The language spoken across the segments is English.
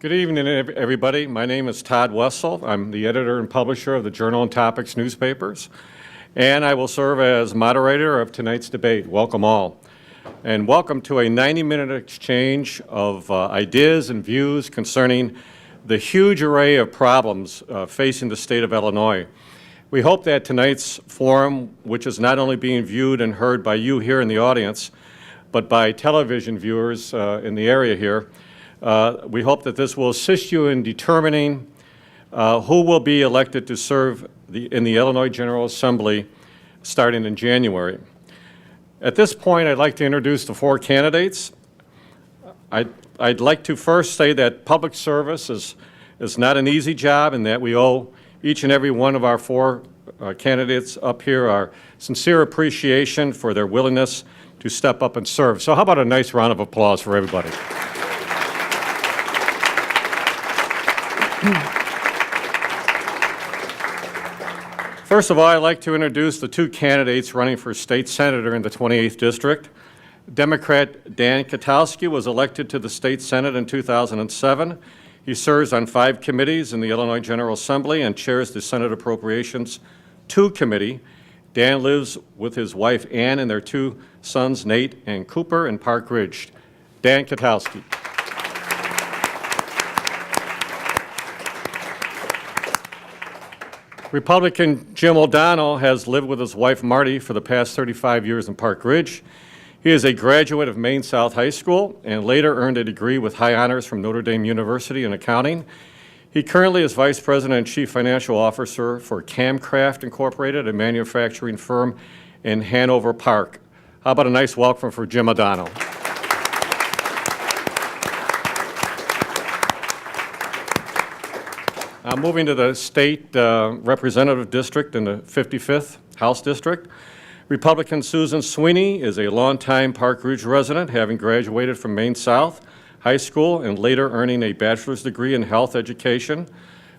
Good evening, everybody. My name is Todd Wessel. I'm the editor and publisher of the Journal and Topics newspapers, and I will serve as moderator of tonight's debate. Welcome all. And welcome to a 90-minute exchange of ideas and views concerning the huge array of problems facing the state of Illinois. We hope that tonight's forum, which is not only being viewed and heard by you here in the audience, but by television viewers in the area here, we hope that this will assist you in determining who will be elected to serve in the Illinois General Assembly starting in January. At this point, I'd like to introduce the four candidates. I'd like to first say that public service is not an easy job, and that we owe each and every one of our four candidates up here our sincere appreciation for their willingness to step up and serve. So how about a nice round of applause for everybody? First of all, I'd like to introduce the two candidates running for state senator in the 28th District. Democrat Dan Kotowski was elected to the state Senate in 2007. He serves on 5 committees in the Illinois General Assembly and chairs the Senate Appropriations 2 Committee. Dan lives with his wife Ann and their 2 sons Nate and Cooper in Park Ridge. Dan Kotowski. Republican Jim O'Donnell has lived with his wife Marty for the past 35 years in Park Ridge. He is a graduate of Maine South High School and later earned a degree with high honors from Notre Dame University in accounting. He currently is Vice President and Chief Financial Officer for Camcraft Incorporated, a manufacturing firm in Hanover Park. How about a nice welcome for Jim O'Donnell? Moving to the state representative district in the 55th House District. Republican Susan Sweeney is a longtime Park Ridge resident, having graduated from Maine South High School and later earning a bachelor's degree in health education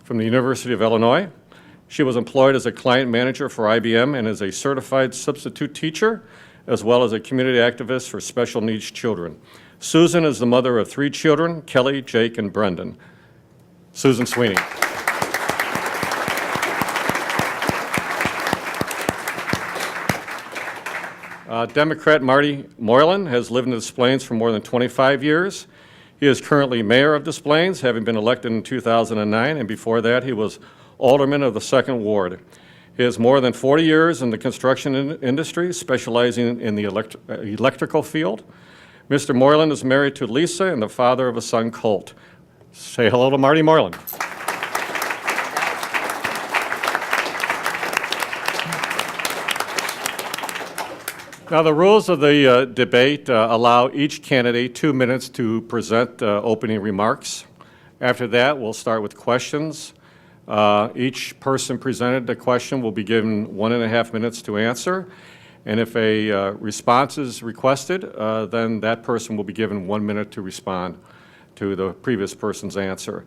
from the University of Illinois. She was employed as a client manager for IBM and is a certified substitute teacher, as well as a community activist for special needs children. Susan is the mother of 3 children, Kelly, Jake, and Brendan. Susan Sweeney. Democrat Marty Moylan has lived in Des Plaines for more than 25 years. He is currently mayor of Des Plaines, having been elected in 2009, and before that he was alderman of the 2nd Ward. He has more than 40 years in the construction industry, specializing in the electrical field. Mr. Moylan is married to Lisa and the father of a son, Colt. Say hello to Marty Moylan. Now, the rules of the debate allow each candidate 2 minutes to present opening remarks. After that, we'll start with questions. Each person presented the question will be given 1.5 minutes to answer. And if a response is requested, then that person will be given 1 minute to respond to the previous person's answer.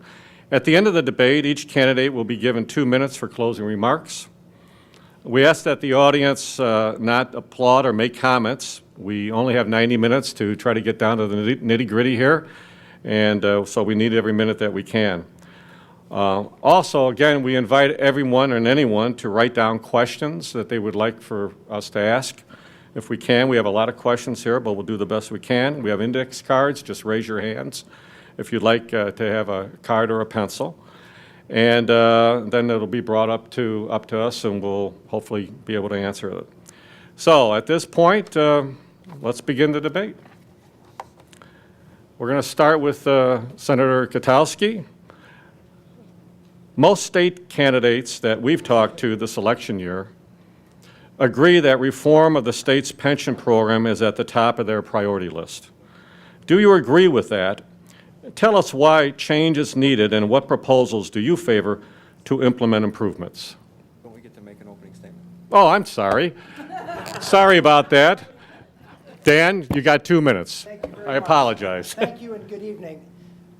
At the end of the debate, each candidate will be given 2 minutes for closing remarks. We ask that the audience not applaud or make comments. We only have 90 minutes to try to get down to the nitty-gritty here, and so we need every minute that we can. Also, again, we invite everyone and anyone to write down questions that they would like for us to ask. If we can, we have a lot of questions here, but we'll do the best we can. We have index cards. Just raise your hands if you'd like to have a card or a pencil. And then it'll be brought up to us, and we'll hopefully be able to answer it. So at this point, let's begin the debate. We're going to start with Senator Kotowski. Most state candidates that we've talked to this election year agree that reform of the state's pension program is at the top of their priority list. Do you agree with that? Tell us why change is needed and what proposals do you favor to implement improvements? Don't we get to make an opening statement? Oh, I'm sorry. Sorry about that. Dan, you got 2 minutes. Thank you very I much. apologize. Thank you and good evening.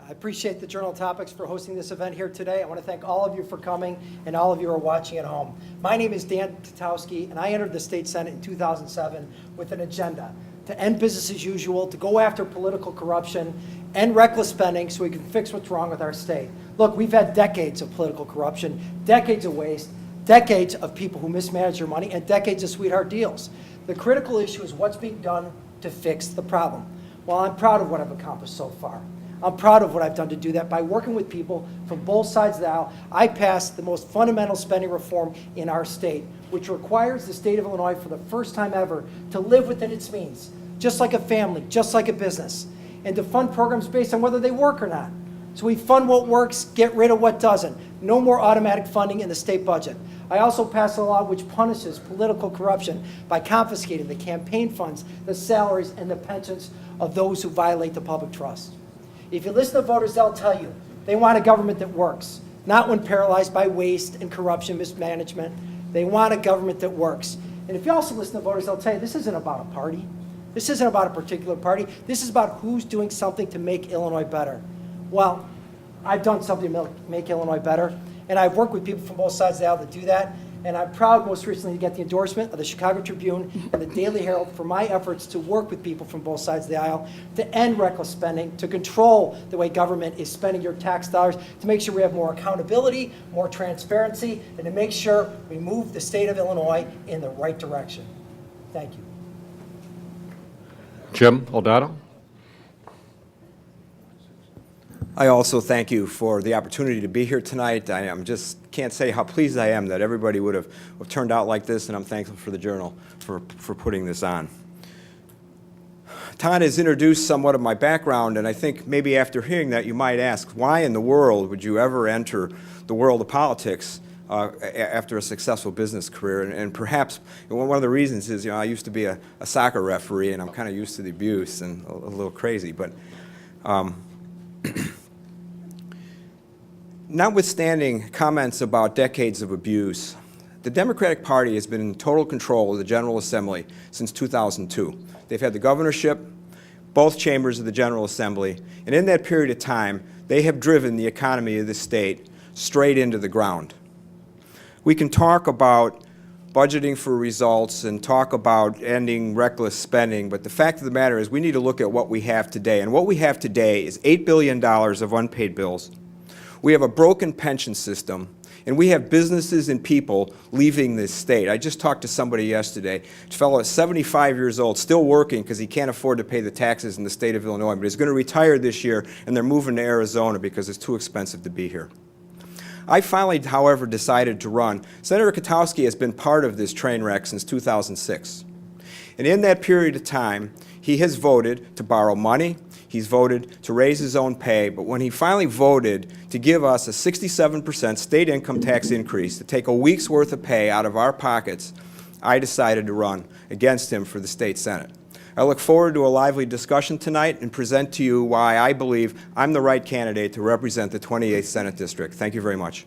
I appreciate the Journal Topics for hosting this event here today. I want to thank all of you for coming and all of you who are watching at home. My name is Dan Kotowski, and I entered the state Senate in 2007 with an agenda to end business as usual, to go after political corruption, end reckless spending so we can fix what's wrong with our state. Look, we've had decades of political corruption, decades of waste, decades of people who mismanage their money, and decades of sweetheart deals. The critical issue is what's being done to fix the problem. Well, I'm proud of what I've accomplished so far. I'm proud of what I've done to do that. By working with people from both sides of the aisle, I passed the most fundamental spending reform in our state, which requires the state of Illinois for the first time ever to live within its means, just like a family, just like a business, and to fund programs based on whether they work or not. So we fund what works, get rid of what doesn't. No more automatic funding in the state budget. I also passed a law which punishes political corruption by confiscating the campaign funds, the salaries, and the pensions of those who violate the public trust. If you listen to voters, they'll tell you they want a government that works, not one paralyzed by waste and corruption, mismanagement. They want a government that works. And if you also listen to voters, they'll tell you this isn't about a party. This isn't about a particular party. This is about who's doing something to make Illinois better. Well, I've done something to make Illinois better, and I've worked with people from both sides of the aisle to do that. And I'm proud most recently to get the endorsement of the Chicago Tribune and the Daily Herald for my efforts to work with people from both sides of the aisle to end reckless spending, to control the way government is spending your tax dollars, to make sure we have more accountability, more transparency, and to make sure we move the state of Illinois in the right direction. Thank you. Jim O'Donnell. I also thank you for the opportunity to be here tonight. I just can't say how pleased I am that everybody would have turned out like this, and I'm thankful for the Journal for putting this on. Todd has introduced somewhat of my background, and I think maybe after hearing that you might ask, why in the world would you ever enter the world of politics after a successful business career? And perhaps one of the reasons is, I used to be a soccer referee, and I'm kind of used to the abuse and a little crazy, but notwithstanding comments about decades of abuse, the Democratic Party has been in total control of the General Assembly since 2002. They've had the governorship, both chambers of the General Assembly, and in that period of time, they have driven the economy of the state straight into the ground. We can talk about budgeting for results and talk about ending reckless spending, but the fact of the matter is we need to look at what we have today. And what we have today is $8 billion of unpaid bills. We have a broken pension system, and we have businesses and people leaving this state. I just talked to somebody yesterday, a fellow at 75 years old, still working because he can't afford to pay the taxes in the state of Illinois, but he's going to retire this year, and they're moving to Arizona because it's too expensive to be here. I finally, however, decided to run. Senator Kotowski has been part of this train wreck since 2006. And in that period of time, he has voted to borrow money, he's voted to raise his own pay, but when he finally voted to give us a 67% state income tax increase, to take a week's worth of pay out of our pockets, I decided to run against him for the state Senate. I look forward to a lively discussion tonight and present to you why I believe I'm the right candidate to represent the 28th Senate District. Thank you very much.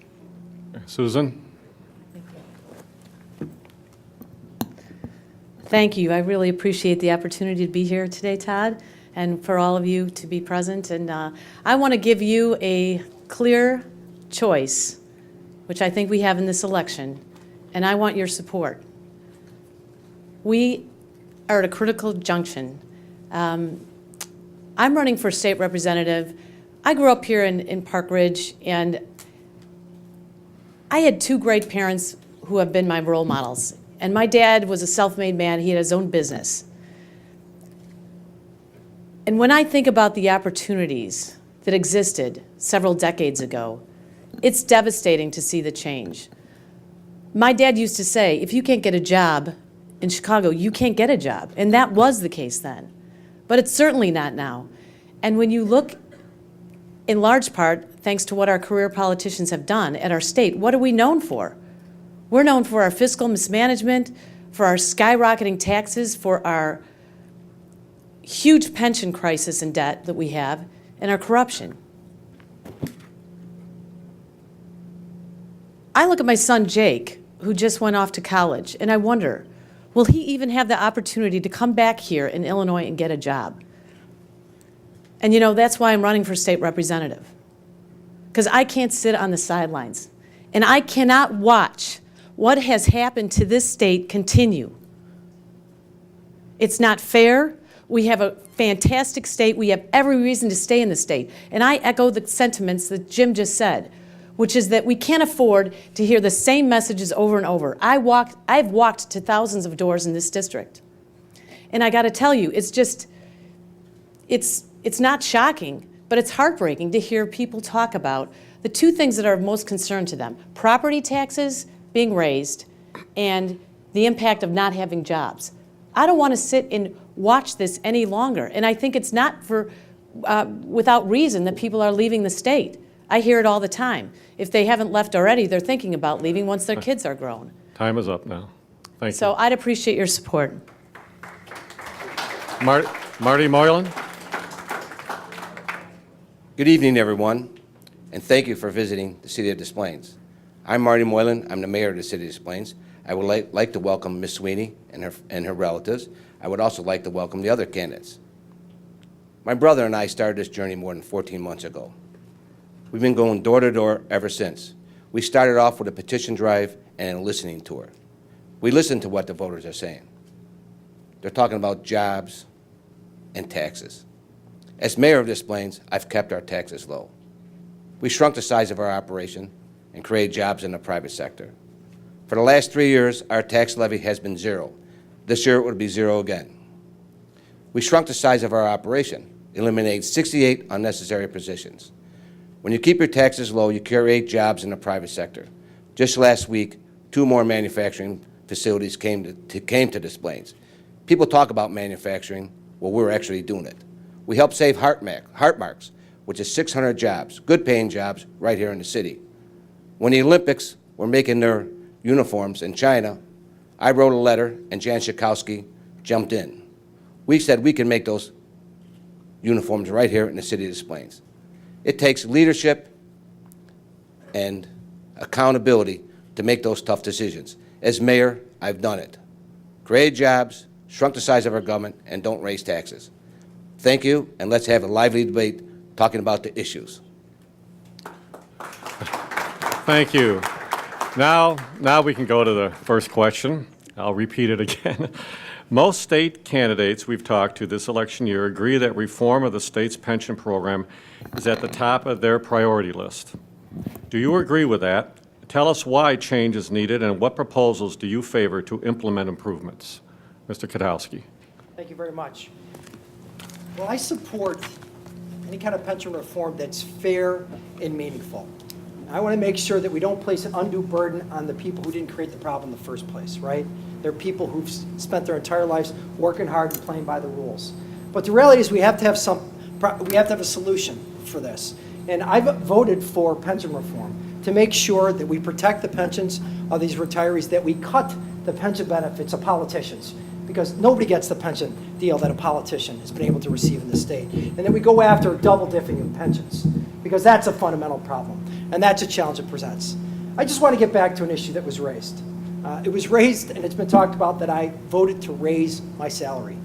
Susan. Thank you. I really appreciate the opportunity to be here today, Todd, and for all of you to be present. And I want to give you a clear choice, which I think we have in this election, and I want your support. We are at a critical junction. I'm running for state representative. I grew up here in Park Ridge, and I had two great parents who have been my role models. And my dad was a self-made man. He had his own business. And when I think about the opportunities that existed several decades ago, it's devastating to see the change. My dad used to say, if you can't get a job in Chicago, you can't get a job. And that was the case then. But it's certainly not now. And when you look, in large part, thanks to what our career politicians have done at our state, what are we known for? We're known for our fiscal mismanagement, for our skyrocketing taxes, for our huge pension crisis and debt that we have, and our corruption. I look at my son, Jake, who just went off to college, and I wonder, will he even have the opportunity to come back here in Illinois and get a job? And that's why I'm running for state representative. Because I can't sit on the sidelines. And I cannot watch what has happened to this state continue. It's not fair. We have a fantastic state. We have every reason to stay in the state. And I echo the sentiments that Jim just said, which is that we can't afford to hear the same messages over and over. I've walked to thousands of doors in this district. And I got to tell you, it's just, it's not shocking, but it's heartbreaking to hear people talk about the two things that are of most concern to them: property taxes being raised and the impact of not having jobs. I don't want to sit and watch this any longer. And I think it's not for without reason that people are leaving the state. I hear it all the time. If they haven't left already, they're thinking about leaving once their kids are grown. Time is up now. Thank So I'd appreciate your support. you. Marty Moylan? Good evening, everyone, and thank you for visiting the City of Des Plaines. I'm Marty Moylan. I'm the mayor of the City of Des Plaines. I would like to welcome Ms. Sweeney and her relatives. I would also like to welcome the other candidates. My brother and I started this journey more than 14 months ago. We've been going door to door ever since. We started off with a petition drive and a listening tour. We listen to what the voters are saying. They're talking about jobs and taxes. As mayor of Des Plaines, I've kept our taxes low. We shrunk the size of our operation and created jobs in the private sector. For the last 3 years, our tax levy has been zero. This year, it would be zero again. We shrunk the size of our operation, eliminated 68 unnecessary positions. When you keep your taxes low, you create jobs in the private sector. Just last week, 2 more manufacturing facilities came to Des Plaines. People talk about manufacturing. Well, we're actually doing it. We helped save Heartmarks, which is 600 jobs, good-paying jobs, right here in the city. When the Olympics were making their uniforms in China, I wrote a letter, and Jan Kotowski jumped in. We said we can make those uniforms right here in the City of Des Plaines. It takes leadership and accountability to make those tough decisions. As mayor, I've done it. Created jobs, shrunk the size of our government, and don't raise taxes. Thank you, and let's have a lively debate talking about the issues. Thank you. Now we can go to the first question. I'll repeat it again. Most state candidates we've talked to this election year agree that reform of the state's pension program is at the top of their priority list. Do you agree with that? Tell us why change is needed and what proposals do you favor to implement improvements? Mr. Kotowski. Thank you very much. Well, I support any kind of pension reform that's fair and meaningful. I want to make sure that we don't place an undue burden on the people who didn't create the problem in the first place, right? They're people who've spent their entire lives working hard and playing by the rules. But the reality is we have to have a solution for this. And I've voted for pension reform to make sure that we protect the pensions of these retirees, that we cut the pension benefits of politicians, because nobody gets the pension deal that a politician has been able to receive in the state. And then we go after double dipping in pensions, because that's a fundamental problem, and that's a challenge it presents. I just want to get back to an issue that was raised. It was raised, and it's been talked about, that I voted to raise my salary.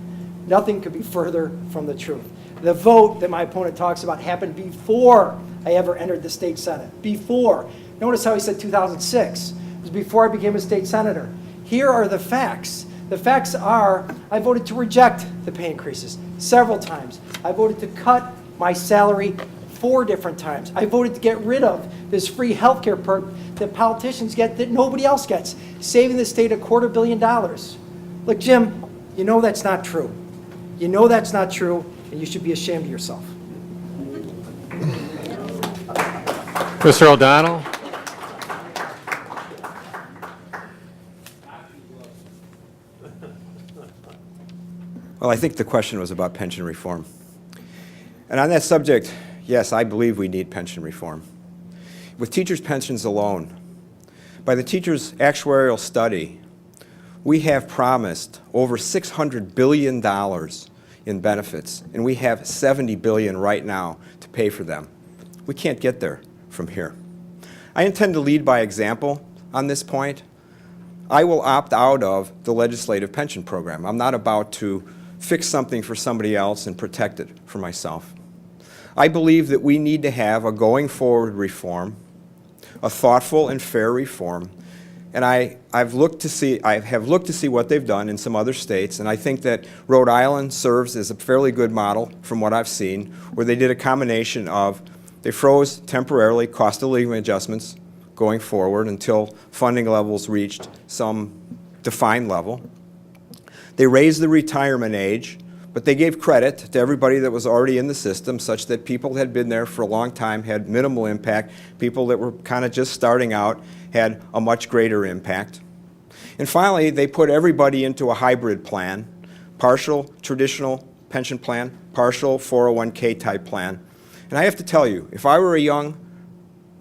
Nothing could be further from the truth. The vote that my opponent talks about happened before I ever entered the state senate. Before. Notice how he said 2006. It was before I became a state senator. Here are the facts. The facts are, I voted to reject the pay increases several times. I voted to cut my salary 4 different times. I voted to get rid of this free health care perk that politicians get that nobody else gets, saving the state $250 million. Look, Jim, you know that's not true. You know that's not true, and you should be ashamed of yourself. Mr. O'Donnell. Well, I think the question was about pension reform. And on that subject, yes, I believe we need pension reform. With teachers' pensions alone, by the teachers' actuarial study, we have promised over $600 billion in benefits, and we have $70 billion right now to pay for them. We can't get there from here. I intend to lead by example on this point. I will opt out of the legislative pension program. I'm not about to fix something for somebody else and protect it for myself. I believe that we need to have a going forward reform, a thoughtful and fair reform, And I have looked to see what they've done in some other states, and I think that Rhode Island serves as a fairly good model from what I've seen, where they did a combination of, they froze temporarily cost of living adjustments going forward until funding levels reached some defined level. They raised the retirement age, but they gave credit to everybody that was already in the system, such that people that had been there for a long time had minimal impact. People that were kind of just starting out had a much greater impact. And finally, they put everybody into a hybrid plan, partial traditional pension plan, partial 401k type plan. And I have to tell you, if I were a young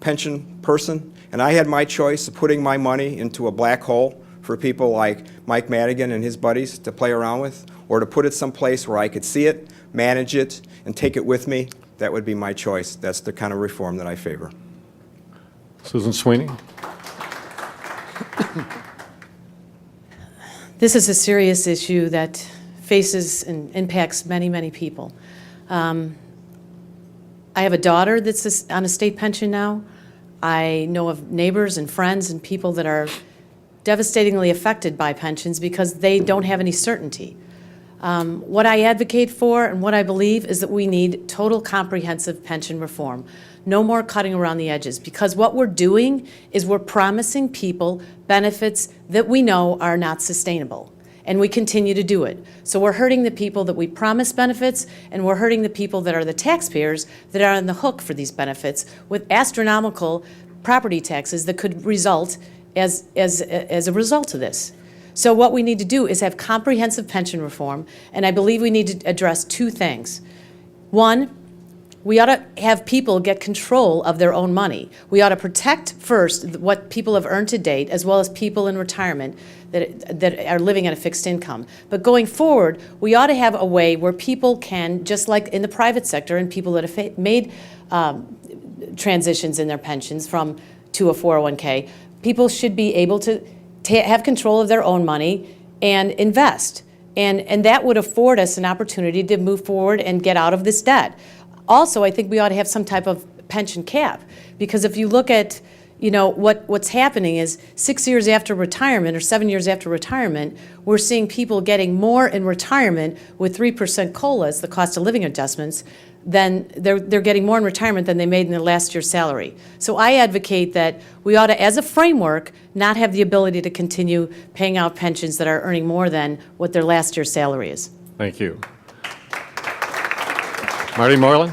pension person and I had my choice of putting my money into a black hole for people like Mike Madigan and his buddies to play around with, or to put it someplace where I could see it, manage it, and take it with me, that would be my choice. That's the kind of reform that I favor. Susan Sweeney? This is a serious issue that faces and impacts many, many people. I have a daughter that's on a state pension now. I know of neighbors and friends and people that are devastatingly affected by pensions because they don't have any certainty. What I advocate for and what I believe is that we need total comprehensive pension reform. No more cutting around the edges, because what we're doing is we're promising people benefits that we know are not sustainable, and we continue to do it. So we're hurting the people that we promise benefits, and we're hurting the people that are the taxpayers that are on the hook for these benefits with astronomical property taxes that could result as a result of this. So what we need to do is have comprehensive pension reform, and I believe we need to address two things. One, we ought to have people get control of their own money. We ought to protect first what people have earned to date, as well as people in retirement that are living on a fixed income. But going forward, we ought to have a way where people can, just like in the private sector and people that have made transitions in their pensions to a 401k, people should be able to have control of their own money and invest. And that would afford us an opportunity to move forward and get out of this debt. Also, I think we ought to have some type of pension cap, because if you look at, what's happening is 6 years after retirement or 7 years after retirement, we're seeing people getting more in retirement with 3% COLAs, the cost of living adjustments, than they're getting more in retirement than they made in their last year's salary. So I advocate that we ought to, as a framework, not have the ability to continue paying out pensions that are earning more than what their last year's salary is. Thank you. Marty Moylan?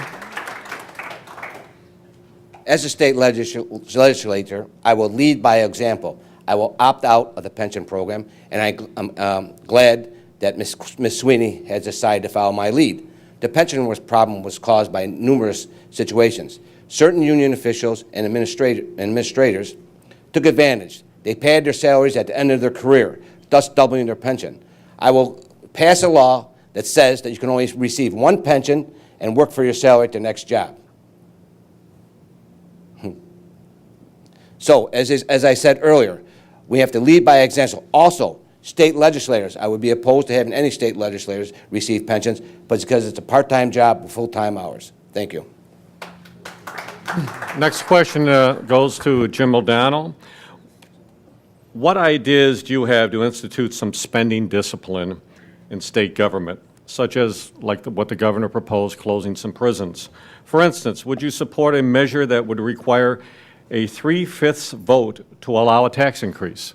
As a state legislator, I will lead by example. I will opt out of the pension program, and I'm glad that Ms. Sweeney has decided to follow my lead. The pension problem was caused by numerous situations. Certain union officials and administrators took advantage. They paid their salaries at the end of their career, thus doubling their pension. I will pass a law that says that you can only receive one pension and work for your salary at the next job. So, as I said earlier, we have to lead by example. Also, state legislators, I would be opposed to having any state legislators receive pensions, but it's because it's a part-time job with full-time hours. Thank you. Next question goes to Jim O'Donnell. What ideas do you have to institute some spending discipline in state government, such as like what the governor proposed, closing some prisons? For instance, would you support a measure that would require a 3/5 vote to allow a tax increase?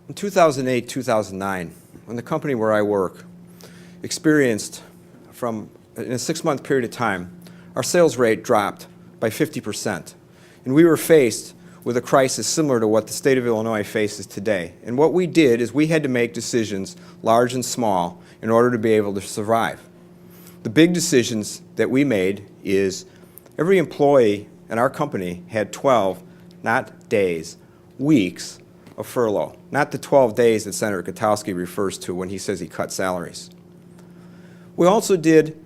In 2008, 2009, when the company where I work experienced, in a 6-month period of time, our sales rate dropped by 50%. And we were faced with a crisis similar to what the state of Illinois faces today. And what we did is we had to make decisions, large and small, in order to be able to survive. The big decisions that we made is every employee in our company had 12, not days, weeks of furlough, not the 12 days that Senator Kotowski refers to when he says he cut salaries. We also did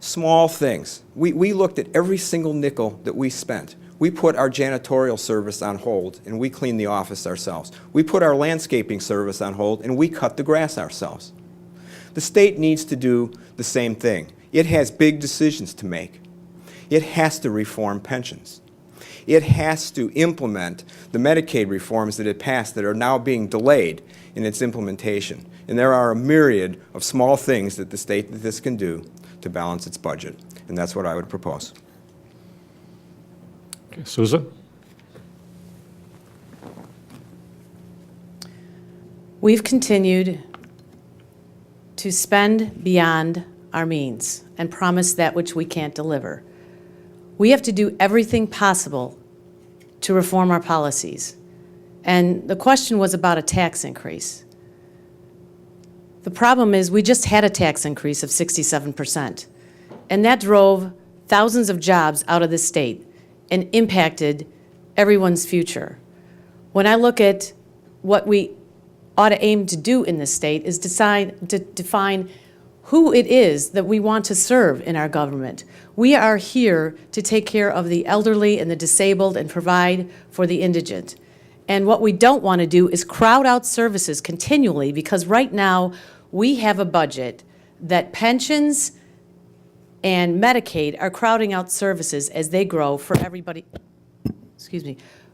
small things. We looked at every single nickel that we spent. We put our janitorial service on hold, and we cleaned the office ourselves. We put our landscaping service on hold, and we cut the grass ourselves. The state needs to do the same thing. It has big decisions to make. It has to reform pensions. It has to implement the Medicaid reforms that it passed that are now being delayed in its implementation. And there are a myriad of small things that this can do to balance its budget. And that's what I would propose. Okay, Susan? We've continued to spend beyond our means and promise that which we can't deliver. We have to do everything possible to reform our policies. And the question was about a tax increase. The problem is we just had a tax increase of 67%, and that drove thousands of jobs out of the state and impacted everyone's future. When I look at what we ought to aim to do in this state is define who it is that we want to serve in our government. We are here to take care of the elderly and the disabled and provide for the indigent. And what we don't want to do is crowd out services continually, because right now we have a budget that pensions and Medicaid are crowding out services as they grow for everybody,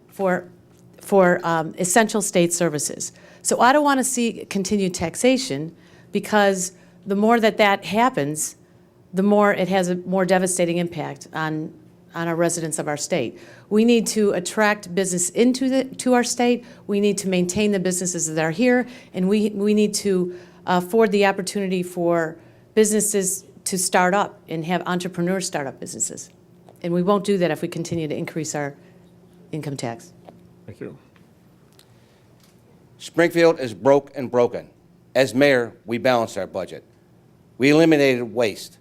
for essential state services. So I don't want to see continued taxation, because the more that happens, the more it has a more devastating impact on our residents of our state. We need to attract business to our state. We need to maintain the businesses that are here, and we need to afford the opportunity for businesses to start up and have entrepreneurs start up businesses. And we won't do that if we continue to increase our income tax. Thank you. Springfield is broke and broken. As mayor, we balanced our budget. We eliminated waste.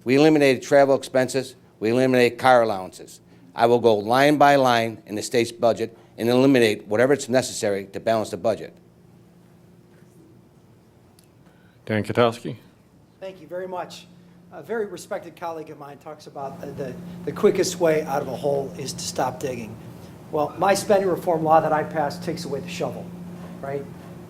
We eliminated travel expenses. We eliminated car allowances. I will go line by line in the state's budget and eliminate whatever is necessary to balance the budget. Dan Kotowski? Thank you very much. A very respected colleague of mine talks about the quickest way out of a hole is to stop digging. Well, my spending reform law that I passed takes away the shovel, right?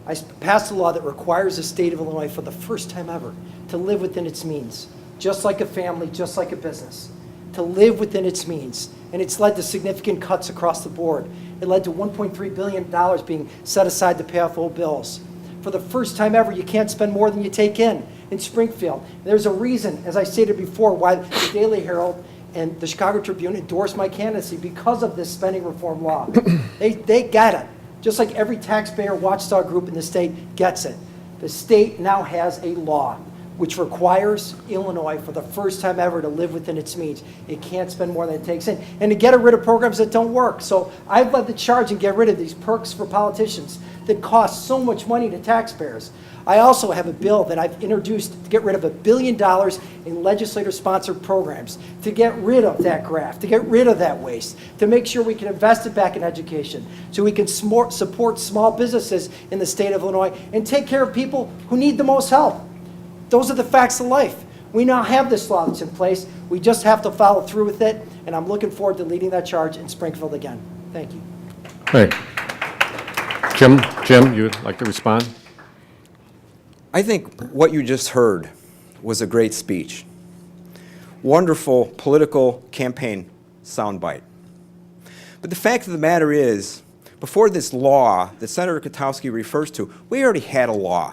I passed a law that requires the state of Illinois for the first time ever to live within its means, just like a family, just like a business, to live within its means. And it's led to significant cuts across the board. It led to $1.3 billion being set aside to pay off old bills. For the first time ever, you can't spend more than you take in Springfield. There's a reason, as I stated before, why the Daily Herald and the Chicago Tribune endorsed my candidacy, because of this spending reform law. They get it. Just like every taxpayer watchdog group in the state gets it. The state now has a law which requires Illinois, for the first time ever, to live within its means. It can't spend more than it takes in, and to get rid of programs that don't work. So I've led the charge and get rid of these perks for politicians that cost so much money to taxpayers. I also have a bill that I've introduced to get rid of $1 billion in legislator-sponsored programs, to get rid of that graft, to get rid of that waste, to make sure we can invest it back in education, so we can support small businesses in the state of Illinois and take care of people who need the most help. Those are the facts of life. We now have this law that's in place. We just have to follow through with it, and I'm looking forward to leading that charge in Springfield again. Thank you. Hey. Jim, you'd like to respond? I think what you just heard was a great speech. Wonderful political campaign soundbite. But the fact of the matter is, before this law that Senator Kotowski refers to, we already had a law.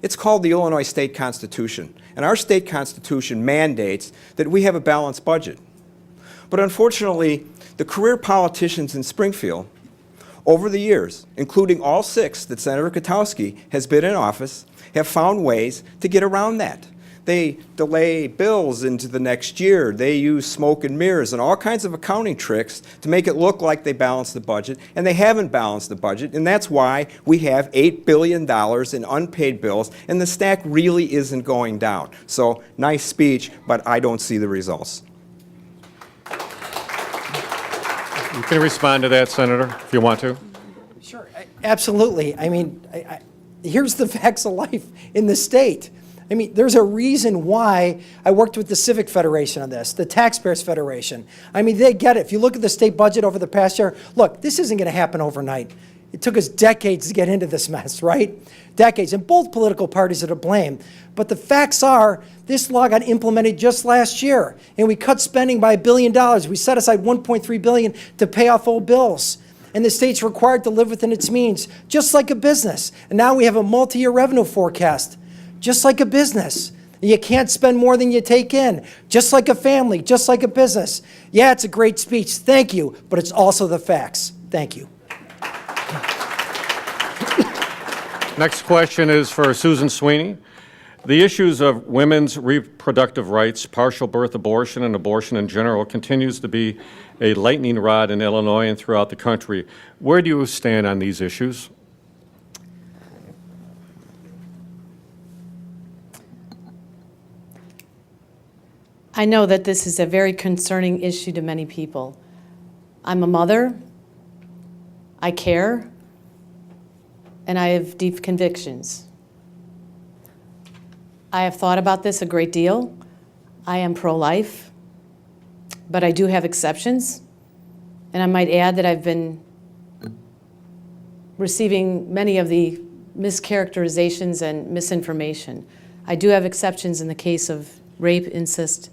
It's called the Illinois State Constitution, and our state constitution mandates that we have a balanced budget. But unfortunately, the career politicians in Springfield, over the years, including all 6 that Senator Kotowski has been in office, have found ways to get around that. They delay bills into the next year. They use smoke and mirrors and all kinds of accounting tricks to make it look like they balanced the budget, and they haven't balanced the budget, and that's why we have $8 billion in unpaid bills, and the stack really isn't going down. So, nice speech, but I don't see the results. You can respond to that, Senator, if you want to. Sure, absolutely. I mean, here's the facts of life in the state. I mean, there's a reason why I worked with the Civic Federation on this, the Taxpayers Federation. I mean, they get it. If you look at the state budget over the past year, look, this isn't going to happen overnight. It took us decades to get into this mess, right? Decades, and both political parties are to blame. But the facts are, this law got implemented just last year, and we cut spending by $1 billion. We set aside $1.3 billion to pay off old bills. And the state's required to live within its means, just like a business. And now we have a multi-year revenue forecast, just like a business. You can't spend more than you take in, just like a family, just like a business. Yeah, it's a great speech, thank you, but it's also the facts. Thank you. Next question is for Susan Sweeney. The issues of women's reproductive rights, partial birth abortion, and abortion in general continues to be a lightning rod in Illinois and throughout the country. Where do you stand on these issues? I know that this is a very concerning issue to many people. I'm a mother, I care, and I have deep convictions. I have thought about this a great deal. I am pro-life, but I do have exceptions, and I might add that I've been receiving many of the mischaracterizations and misinformation. I do have exceptions in the case of rape, incest,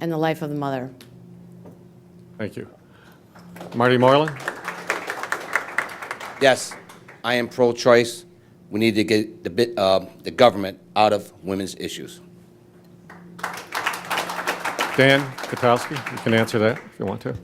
and the life of the mother. Thank you. Marty Moylan? Yes, I am pro-choice. We need to get the government out of women's issues. Dan Kotowski, you can answer that if you want to.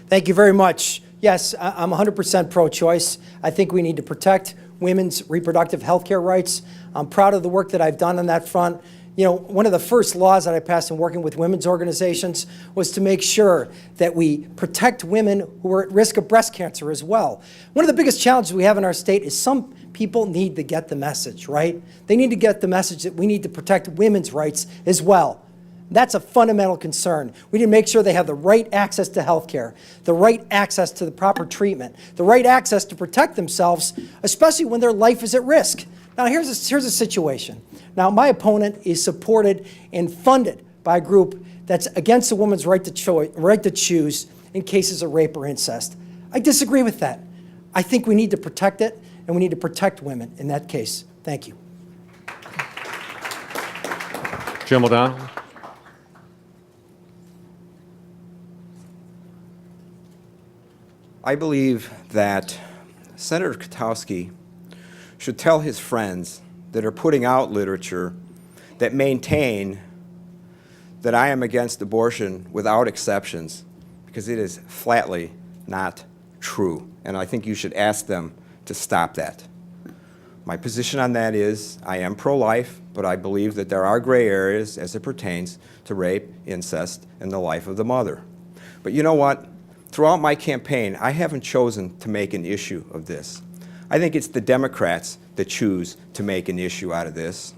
Thank you very much. Yes, I'm 100% pro-choice. I think we need to protect women's reproductive health care rights. I'm proud of the work that I've done on that front. You know, one of the first laws that I passed in working with women's organizations was to make sure that we protect women who are at risk of breast cancer as well. One of the biggest challenges we have in our state is some people need to get the message, right? They need to get the message that we need to protect women's rights as well. That's a fundamental concern. We need to make sure they have the right access to health care, the right access to the proper treatment, the right access to protect themselves, especially when their life is at risk. Now, here's a situation. Now, my opponent is supported and funded by a group that's against a woman's right to choose in cases of rape or incest. I disagree with that. I think we need to protect it, and we need to protect women in that case. Thank you. Jim O'Donnell? I believe that Senator Kotowski should tell his friends that are putting out literature that maintain that I am against abortion without exceptions, because it is flatly not true. And I think you should ask them to stop that. My position on that is I am pro-life, but I believe that there are gray areas as it pertains to rape, incest, and the life of the mother. But you know what? Throughout my campaign, I haven't chosen to make an issue of this. I think it's the Democrats that choose to make an issue out of this.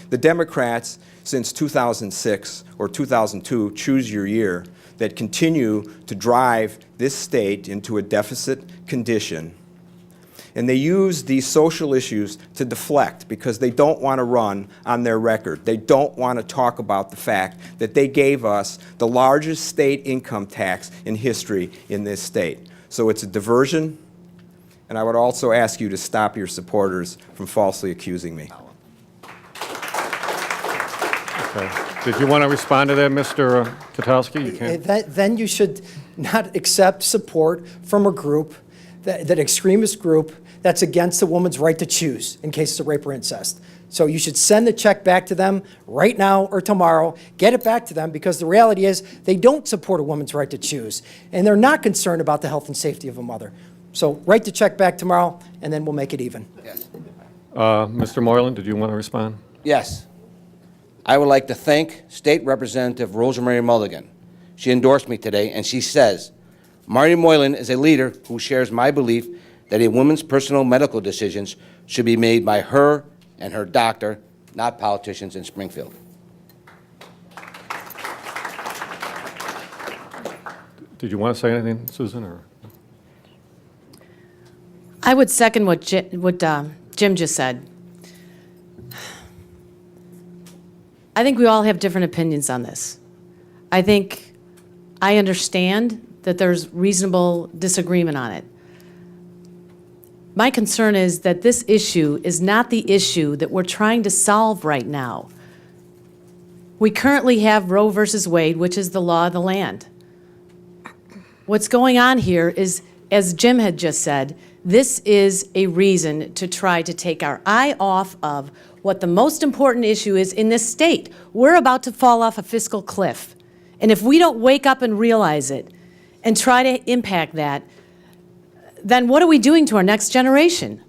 The Democrats, since 2006 or 2002, choose your year, that continue to drive this state into a deficit condition. And they use these social issues to deflect because they don't want to run on their record. They don't want to talk about the fact that they gave us the largest state income tax in history in this state. So it's a diversion, and I would also ask you to stop your supporters from falsely accusing me. Okay. Did you want to respond to that, Mr. Kotowski? You can. Then you should not accept support from a group, that extremist group, that's against a woman's right to choose in cases of rape or incest. So you should send the check back to them right now or tomorrow. Get it back to them, because the reality is they don't support a woman's right to choose, and they're not concerned about the health and safety of a mother. So write the check back tomorrow, and then we'll make it even. Yes. Mr. Moylan, did you want to respond? Yes. I would like to thank State Representative Rosemary Mulligan. She endorsed me today, and she says, Marty Moylan is a leader who shares my belief that a woman's personal medical decisions should be made by her and her doctor, not politicians in Springfield. Did you want to say anything, Susan? Or? I would second what Jim just said. I think we all have different opinions on this. I understand that there's reasonable disagreement on it. My concern is that this issue is not the issue that we're trying to solve right now. We currently have Roe versus Wade, which is the law of the land. What's going on here is, as Jim had just said, this is a reason to try to take our eye off of what the most important issue is in this state. We're about to fall off a fiscal cliff. And if we don't wake up and realize it and try to impact that, then what are we doing to our next generation?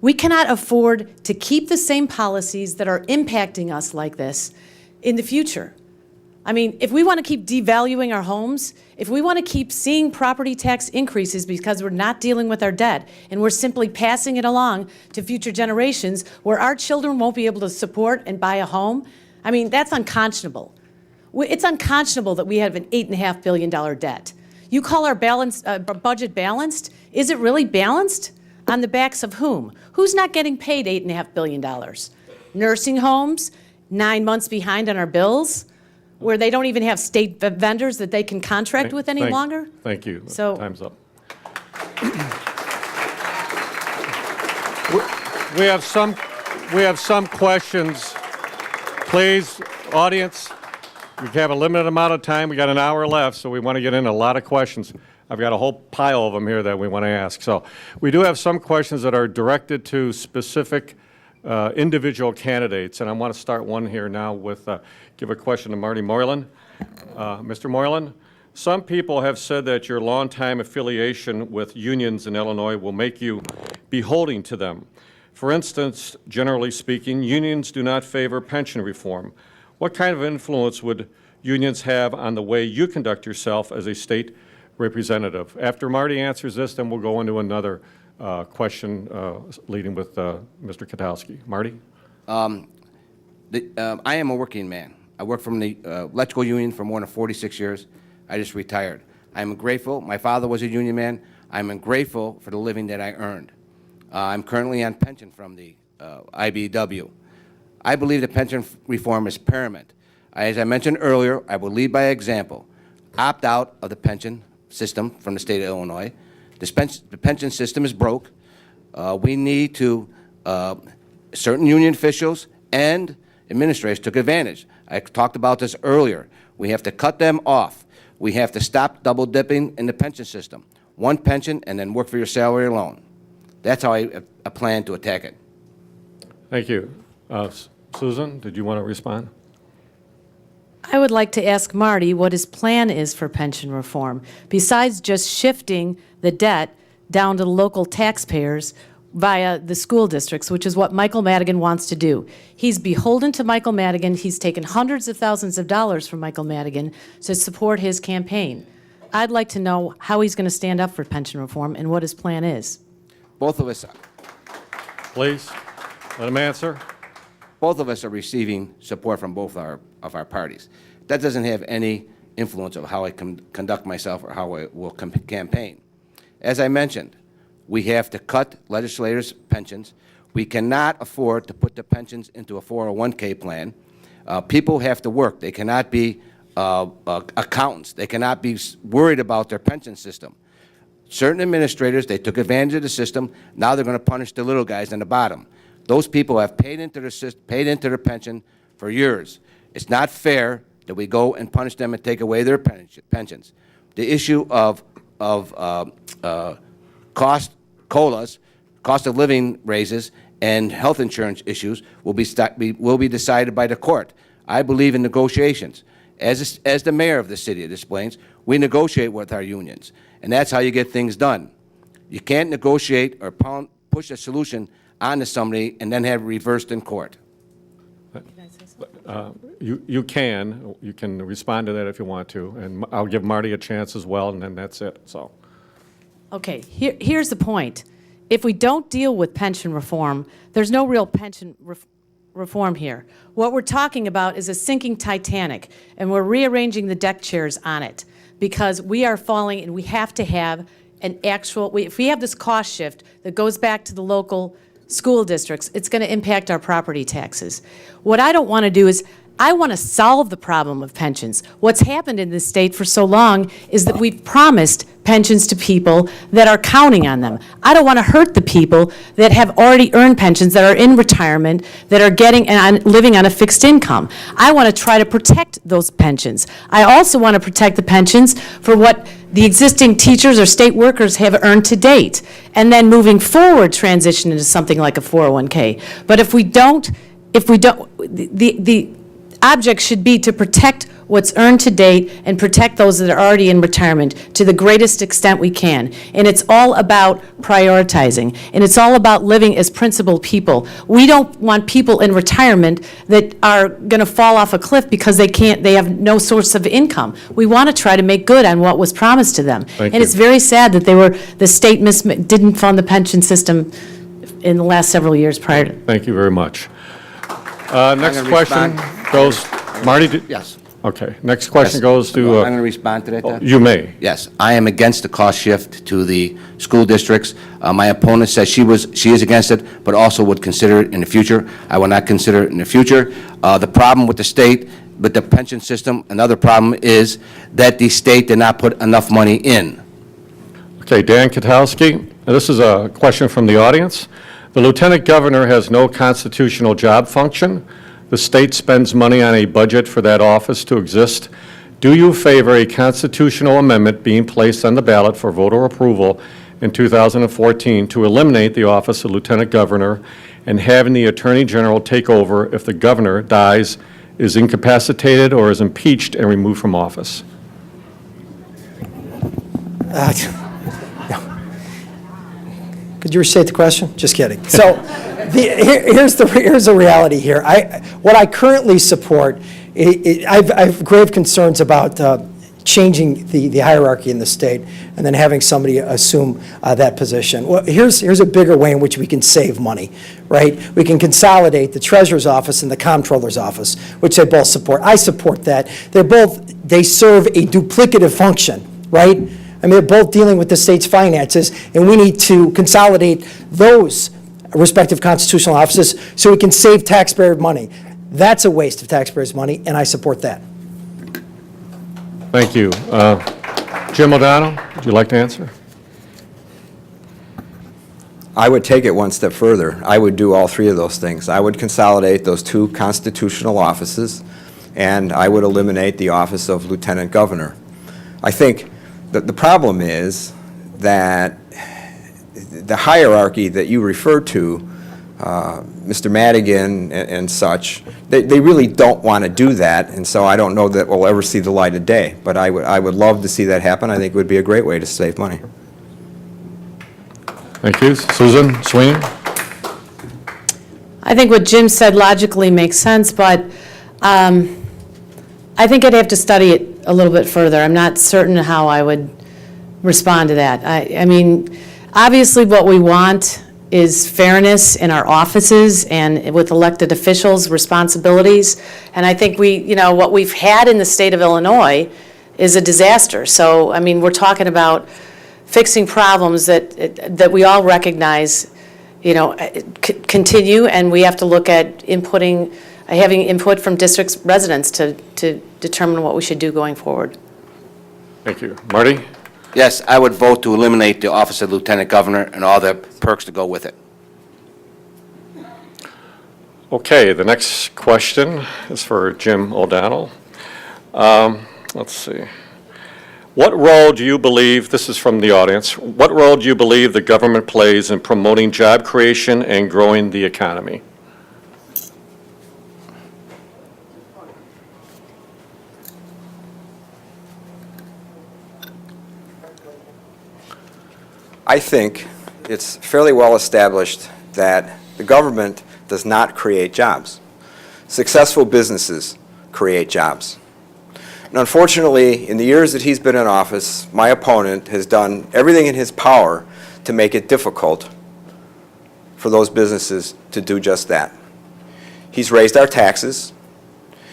We cannot afford to keep the same policies that are impacting us like this in the future. I mean, if we want to keep devaluing our homes, if we want to keep seeing property tax increases because we're not dealing with our debt and we're simply passing it along to future generations where our children won't be able to support and buy a home, I mean, that's unconscionable. It's unconscionable that we have an $8.5 billion debt. You call our budget balanced? Is it really balanced? On the backs of whom? Who's not getting paid $8.5 billion? Nursing homes, 9 months behind on our bills, where they don't even have state vendors that they can contract with any longer? Thank you. So- Time's up. We have some questions. Please, audience, we have a limited amount of time. We got an hour left, so we want to get in a lot of questions. I've got a whole pile of them here that we want to ask. So we do have some questions that are directed to specific individual candidates, and I want to start one here now with, give a question to Marty Moylan. Mr. Moylan, some people have said that your longtime affiliation with unions in Illinois will make you beholden to them. For instance, generally speaking, unions do not favor pension reform. What kind of influence would unions have on the way you conduct yourself as a state representative? After Marty answers this, then we'll go into another question leading with Mr. Kotowski. Marty? I am a working man. I worked from the electrical union for more than 46 years. I just retired. I'm grateful. My father was a union man. I'm grateful for the living that I earned. I'm currently on pension from the IBEW. I believe that pension reform is paramount. As I mentioned earlier, I will lead by example. Opt out of the pension system from the state of Illinois. The pension system is broke. We need to, certain union officials and administrators took advantage. I talked about this earlier. We have to cut them off. We have to stop double dipping in the pension system. One pension and then work for your salary alone. That's how I plan to attack it. Thank you. Susan, did you want to respond? I would like to ask Marty what his plan is for pension reform, besides just shifting the debt down to the local taxpayers via the school districts, which is what Michael Madigan wants to do. He's beholden to Michael Madigan. He's taken hundreds of thousands of dollars from Michael Madigan to support his campaign. I'd like to know how he's going to stand up for pension reform and what his plan is. Both of us, Please, let him answer. both of us are receiving support from both of our parties. That doesn't have any influence of how I conduct myself or how I will campaign. As I mentioned, we have to cut legislators' pensions. We cannot afford to put the pensions into a 401k plan. People have to work. They cannot be accountants. They cannot be worried about their pension system. Certain administrators, they took advantage of the system. Now they're going to punish the little guys on the bottom. Those people have paid into their pension for years. It's not fair that we go and punish them and take away their pensions. The issue of cost of living raises, and health insurance issues will be decided by the court. I believe in negotiations. As the mayor of the city of Des Plaines, we negotiate with our unions, and that's how you get things done. You can't negotiate or push a solution onto somebody and then have it reversed in court. You can respond to that if you want to, and I'll give Marty a chance as well, and then that's it. So, Okay, here's the point. If we don't deal with pension reform, there's no real pension reform here. What we're talking about is a sinking Titanic, and we're rearranging the deck chairs on it because we are falling, and we have to have an actual, if we have this cost shift that goes back to the local school districts, it's going to impact our property taxes. What I don't want to do is, I want to solve the problem of pensions. What's happened in this state for so long is that we've promised pensions to people that are counting on them. I don't want to hurt the people that have already earned pensions, that are in retirement, that are getting and living on a fixed income. I want to try to protect those pensions. I also want to protect the pensions for what the existing teachers or state workers have earned to date, and then moving forward transition into something like a 401k. But if we don't, the object should be to protect what's earned to date and protect those that are already in retirement to the greatest extent we can. And it's all about prioritizing, and it's all about living as principled people. We don't want people in retirement that are going to fall off a cliff because they have no source of income. We want to try to make good on what was promised to them. Thank And you. it's very sad that the state didn't fund the pension system in the last several years prior to. Thank you very much. Next gonna question respond. goes, Marty? Yes. Okay, next question goes I'm to, going to respond to that, Dad? you may. Yes, I am against the cost shift to the school districts. My opponent says she is against it, but also would consider it in the future. I will not consider it in the future. The problem with the state, with the pension system, another problem is that the state did not put enough money in. Okay, Dan Kotowski, this is a question from the audience. The lieutenant governor has no constitutional job function. The state spends money on a budget for that office to exist. Do you favor a constitutional amendment being placed on the ballot for voter approval in 2014 to eliminate the office of lieutenant governor and having the attorney general take over if the governor dies, is incapacitated, or is impeached and removed from office? Could you restate the question? Just kidding. So here's the reality here. What I currently support, I have grave concerns about changing the hierarchy in the state and then having somebody assume that position. Well, here's a bigger way in which we can save money, right? We can consolidate the treasurer's office and the comptroller's office, which they both support. I support that. They serve a duplicative function, right? I mean, they're both dealing with the state's finances, and we need to consolidate those respective constitutional offices so we can save taxpayer money. That's a waste of taxpayers' money, and I support that. Thank you. Jim O'Donnell, would you like to answer? I would take it one step further. I would do all three of those things. I would consolidate those two constitutional offices, and I would eliminate the office of lieutenant governor. I think that the problem is that the hierarchy that you referred to, Mr. Madigan and such, they really don't want to do that, and so I don't know that we'll ever see the light of day. But I would love to see that happen. I think it would be a great way to save money. Thank you. Susan Sweeney? I think what Jim said logically makes sense, but I think I'd have to study it a little bit further. I'm not certain how I would respond to that. I mean, obviously what we want is fairness in our offices and with elected officials' responsibilities. And I think what we've had in the state of Illinois is a disaster. So, I mean, we're talking about fixing problems that we all recognize, continue, and we have to look at having input from district residents to determine what we should do going forward. Thank you. Marty? Yes, I would vote to eliminate the office of lieutenant governor and all the perks to go with it. Okay, the next question is for Jim O'Donnell. Let's see. What role do you believe, this is from the audience, what role do you believe the government plays in promoting job creation and growing the economy? I think it's fairly well established that the government does not create jobs. Successful businesses create jobs. And unfortunately, in the years that he's been in office, my opponent has done everything in his power to make it difficult for those businesses to do just that. He's raised our taxes.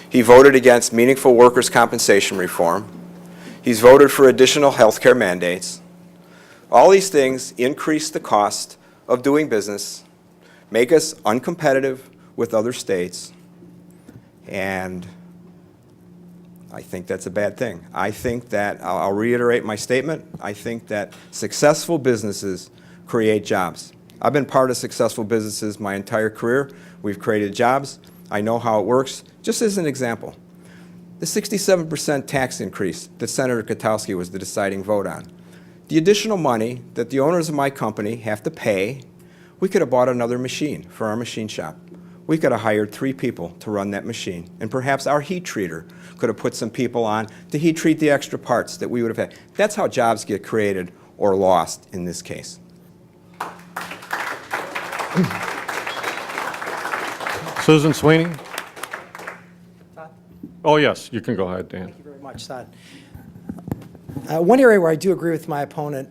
He voted against meaningful workers' compensation reform. He's voted for additional health care mandates. All these things increase the cost of doing business, make us uncompetitive with other states, and I think that's a bad thing. I think that, I'll reiterate my statement, I think that successful businesses create jobs. I've been part of successful businesses my entire career. We've created jobs. I know how it works. Just as an example, the 67% tax increase that Senator Kotowski was the deciding vote on, the additional money that the owners of my company have to pay, we could have bought another machine for our machine shop. We could have hired 3 people to run that machine, and perhaps our heat treater could have put some people on to heat treat the extra parts that we would have had. That's how jobs get created or lost in this case. Susan Sweeney? Oh, yes, you can go ahead, Dan. Thank you very much, Todd. One area where I do agree with my opponent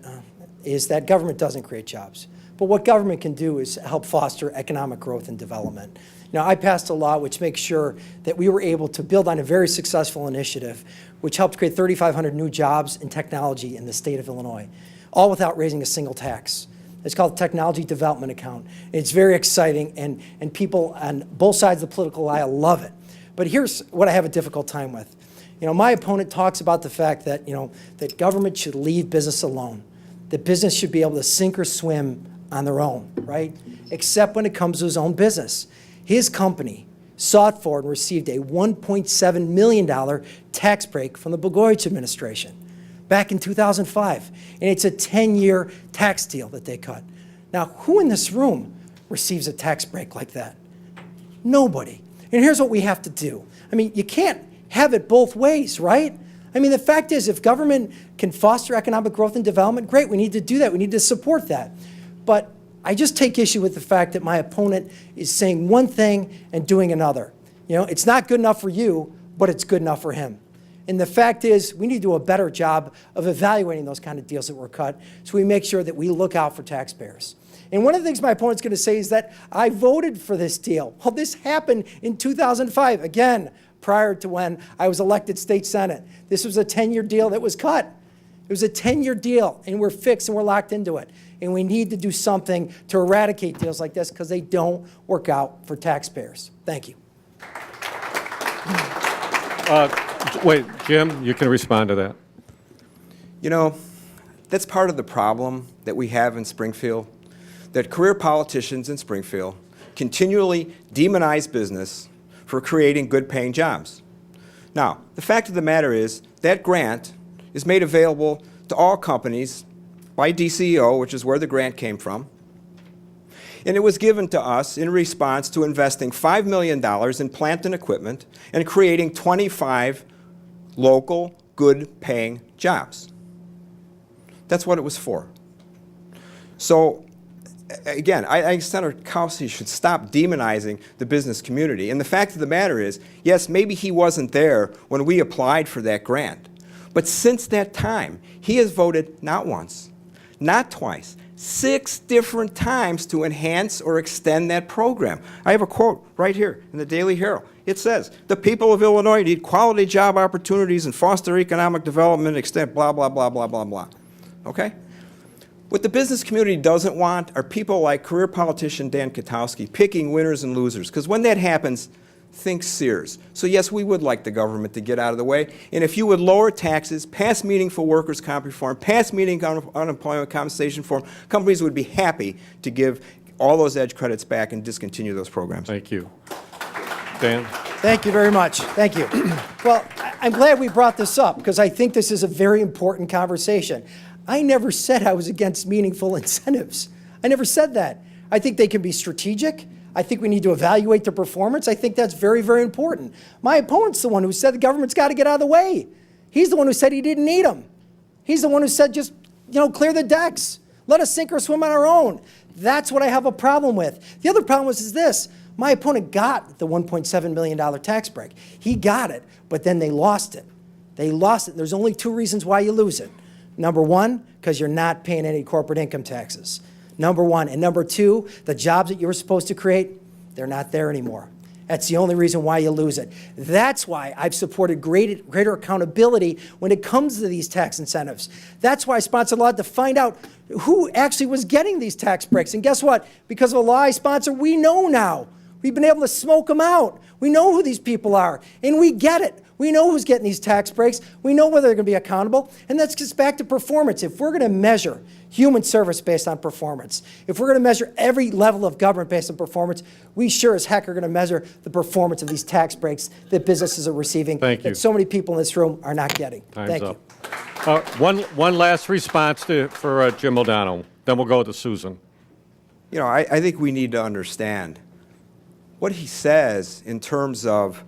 is that government doesn't create jobs. But what government can do is help foster economic growth and development. Now, I passed a law which makes sure that we were able to build on a very successful initiative which helped create 3,500 new jobs in technology in the state of Illinois, all without raising a single tax. It's called the Technology Development Account. It's very exciting, and people on both sides of the political aisle love it. But here's what I have a difficult time with. My opponent talks about the fact that, that government should leave business alone, that business should be able to sink or swim on their own, right? Except when it comes to his own business. His company sought for and received a $1.7 million tax break from the Blagojevich administration back in 2005. And it's a 10-year tax deal that they cut. Now, who in this room receives a tax break like that? Nobody. And here's what we have to do. You can't have it both ways, right? The fact is, if government can foster economic growth and development, great, we need to do that. We need to support that. But I just take issue with the fact that my opponent is saying one thing and doing another. It's not good enough for you, but it's good enough for him. And the fact is, we need to do a better job of evaluating those kind of deals that were cut so we make sure that we look out for taxpayers. And one of the things my opponent's going to say is that I voted for this deal. Well, this happened in 2005, again, prior to when I was elected state senate. This was a 10-year deal that was cut. It was a 10-year deal, and we're fixed and we're locked into it. And we need to do something to eradicate deals like this because they don't work out for taxpayers. Thank you. Wait, Jim, you can respond to that. That's part of the problem that we have in Springfield, that career politicians in Springfield continually demonize business for creating good-paying jobs. Now, the fact of the matter is that grant is made available to all companies by DCEO, which is where the grant came from, and it was given to us in response to investing $5 million in plant and equipment and creating 25 local, good-paying jobs. That's what it was for. So, again, I think Senator Kotowski should stop demonizing the business community. And the fact of the matter is, yes, maybe he wasn't there when we applied for that grant. But since that time, he has voted not once, not twice, 6 different times to enhance or extend that program. I have a quote right here in the Daily Herald. It says, "The people of Illinois need quality job opportunities and foster economic development, extend blah, blah, blah, blah, blah, blah." Okay? What the business community doesn't want are people like career politician Dan Kotowski picking winners and losers, because when that happens, think Sears. So yes, we would like the government to get out of the way, and if you would lower taxes, pass meaningful workers' comp reform, pass meaningful unemployment compensation reform, companies would be happy to give all those edge credits back and discontinue those programs. Thank you. Dan? Thank you very much. Thank you. Well, I'm glad we brought this up because I think this is a very important conversation. I never said I was against meaningful incentives. I never said that. I think they can be strategic. I think we need to evaluate their performance. I think that's very, very important. My opponent's the one who said the government's got to get out of the way. He's the one who said he didn't need them. He's the one who said just, clear the decks. Let us sink or swim on our own. That's what I have a problem with. The other problem is this. My opponent got the $1.7 million tax break. He got it, but then they lost it. They lost it. There's only 2 reasons why you lose it. Number 1, because you're not paying any corporate income taxes. Number 1. And number 2, the jobs that you were supposed to create, they're not there anymore. That's the only reason why you lose it. That's why I've supported greater accountability when it comes to these tax incentives. That's why I sponsored a law to find out who actually was getting these tax breaks. And guess what? Because of a law I sponsor, we know now. We've been able to smoke them out. We know who these people are, and we get it. We know who's getting these tax breaks. We know whether they're going to be accountable. And that gets back to performance. If we're going to measure human service based on performance, if we're going to measure every level of government based on performance, we sure as heck are going to measure the performance of these tax breaks that businesses are receiving Thank you. that so many people in this room are not getting. Time's Thank up. you. One last response for Jim O'Donnell, then we'll go to Susan. You know, I think we need to understand what he says in terms of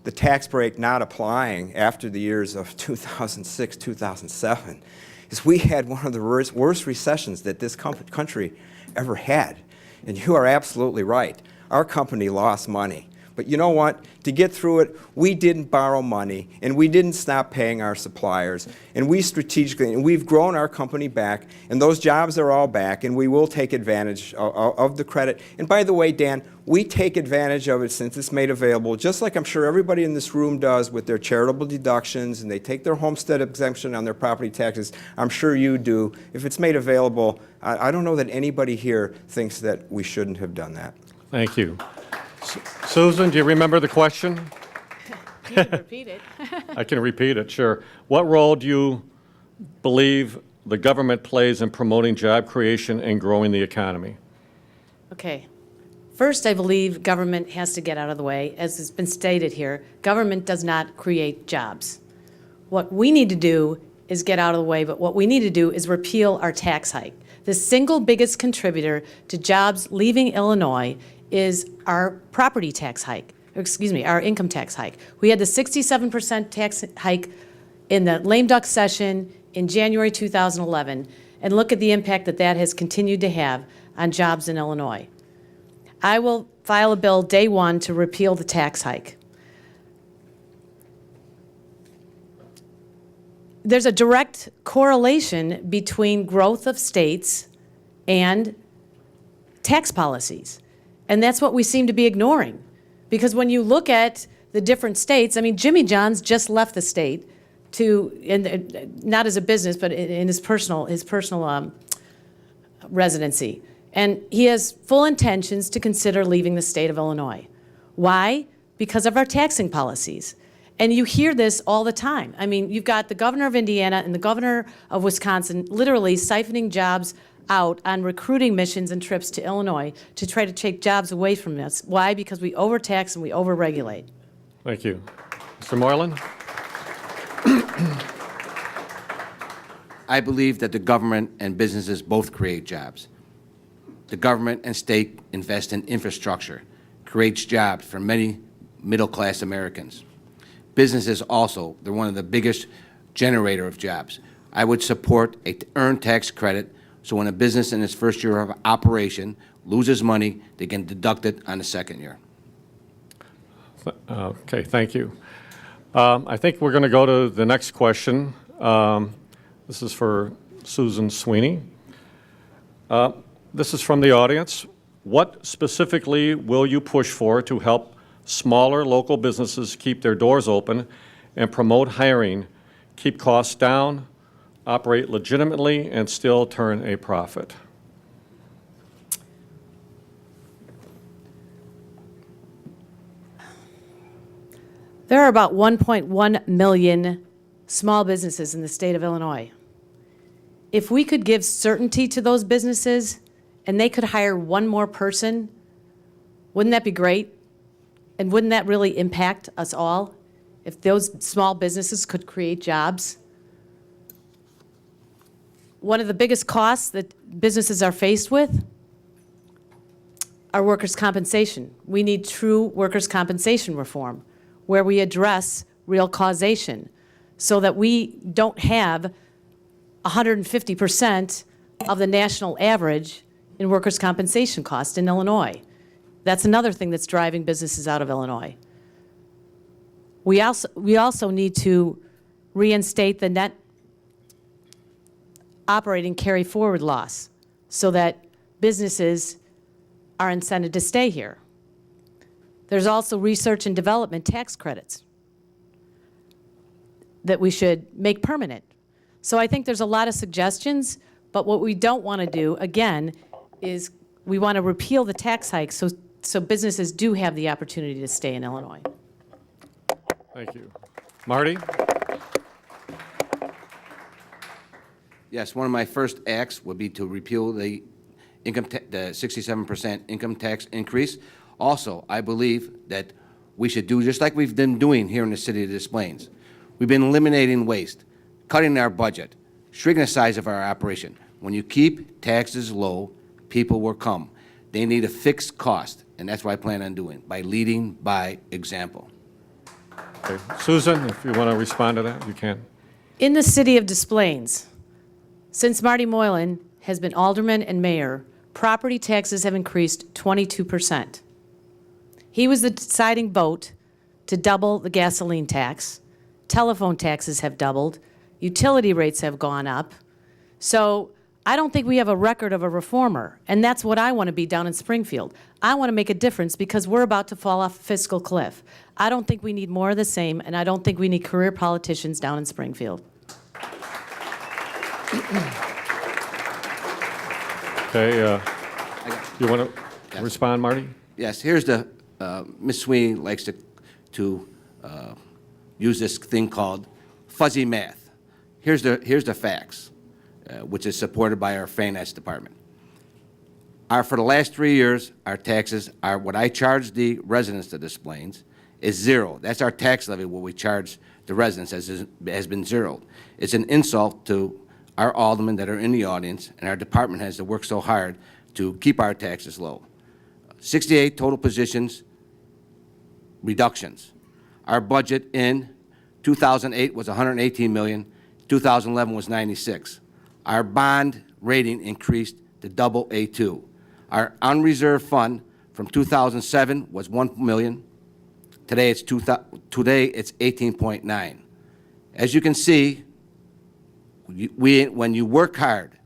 the tax break not applying after the years of 2006, 2007, is we had one of the worst recessions that this country ever had. And you are absolutely right. Our company lost money. But you know what? To get through it, we didn't borrow money, and we didn't stop paying our suppliers, and we strategically, and we've grown our company back, and those jobs are all back, and we will take advantage of the credit. And by the way, Dan, we take advantage of it since it's made available, just like I'm sure everybody in this room does with their charitable deductions, and they take their homestead exemption on their property taxes. I'm sure you do. If it's made available, I don't know that anybody here thinks that we shouldn't have done that. Thank you. Susan, do you remember the question? You can repeat it. I can repeat it, sure. What role do you believe the government plays in promoting job creation and growing the economy? Okay. First, I believe government has to get out of the way. As has been stated here, government does not create jobs. What we need to do is get out of the way, but what we need to do is repeal our tax hike. The single biggest contributor to jobs leaving Illinois is our property tax hike, or excuse me, our income tax hike. We had the 67% tax hike in the lame duck session in January 2011, and look at the impact that that has continued to have on jobs in Illinois. I will file a bill day one to repeal the tax hike. There's a direct correlation between growth of states and tax policies. And that's what we seem to be ignoring. Because when you look at the different states, I mean, Jimmy John's just left the state not as a business, but in his personal residency. And he has full intentions to consider leaving the state of Illinois. Why? Because of our taxing policies. And you hear this all the time. I mean, you've got the governor of Indiana and the governor of Wisconsin literally siphoning jobs out on recruiting missions and trips to Illinois to try to take jobs away from us. Why? Because we overtax and we overregulate. Thank you. Mr. Moylan? I believe that the government and businesses both create jobs. The government and state invest in infrastructure, creates jobs for many middle-class Americans. Businesses also, they're one of the biggest generator of jobs. I would support an earned tax credit so when a business in its first year of operation loses money, they can deduct it on the second year. Okay, thank you. I think we're going to go to the next question. This is for Susan Sweeney. This is from the audience. What specifically will you push for to help smaller local businesses keep their doors open and promote hiring, keep costs down, operate legitimately, and still turn a profit? There are about 1.1 million small businesses in the state of Illinois. If we could give certainty to those businesses and they could hire one more person, wouldn't that be great? And wouldn't that really impact us all if those small businesses could create jobs? One of the biggest costs that businesses are faced with are workers' compensation. We need true workers' compensation reform where we address real causation so that we don't have 150% of the national average in workers' compensation cost in Illinois. That's another thing that's driving businesses out of Illinois. We also need to reinstate the net operating carry forward loss so that businesses are incented to stay here. There's also research and development tax credits that we should make permanent. So I think there's a lot of suggestions, but what we don't want to do, again, is we want to repeal the tax hike so businesses do have the opportunity to stay in Illinois. Thank you. Marty? Yes, one of my first acts would be to repeal the the 67% income tax increase. Also, I believe that we should do just like we've been doing here in the city of Des Plaines. We've been eliminating waste, cutting our budget, shrinking the size of our operation. When you keep taxes low, people will come. They need a fixed cost, and that's what I plan on doing, by leading by example. Okay. Susan, if you want to respond to that, you can. In the city of Des Plaines, since Marty Moylan has been alderman and mayor, property taxes have increased 22%. He was the deciding vote to double the gasoline tax. Telephone taxes have doubled. Utility rates have gone up. So I don't think we have a record of a reformer, and that's what I want to be down in Springfield. I want to make a difference because we're about to fall off a fiscal cliff. I don't think we need more of the same, and I don't think we need career politicians down in Springfield. Okay, you want to respond, Marty? Yes, here's the, Ms. Sweeney likes to use this thing called fuzzy math. Here's the facts, which is supported by our finance department. For the last 3 years, our taxes are, what I charge the residents of Des Plaines is zero. That's our tax levy, what we charge the residents has been zeroed. It's an insult to our aldermen that are in the audience and our department heads that work so hard to keep our taxes low. 68 total positions reductions. Our budget in 2008 was $118 million, 2011 was 96. Our bond rating increased to AA2. Our unreserved fund from 2007 was $1 million. Today it's 18.9. As you can see, when you work hard,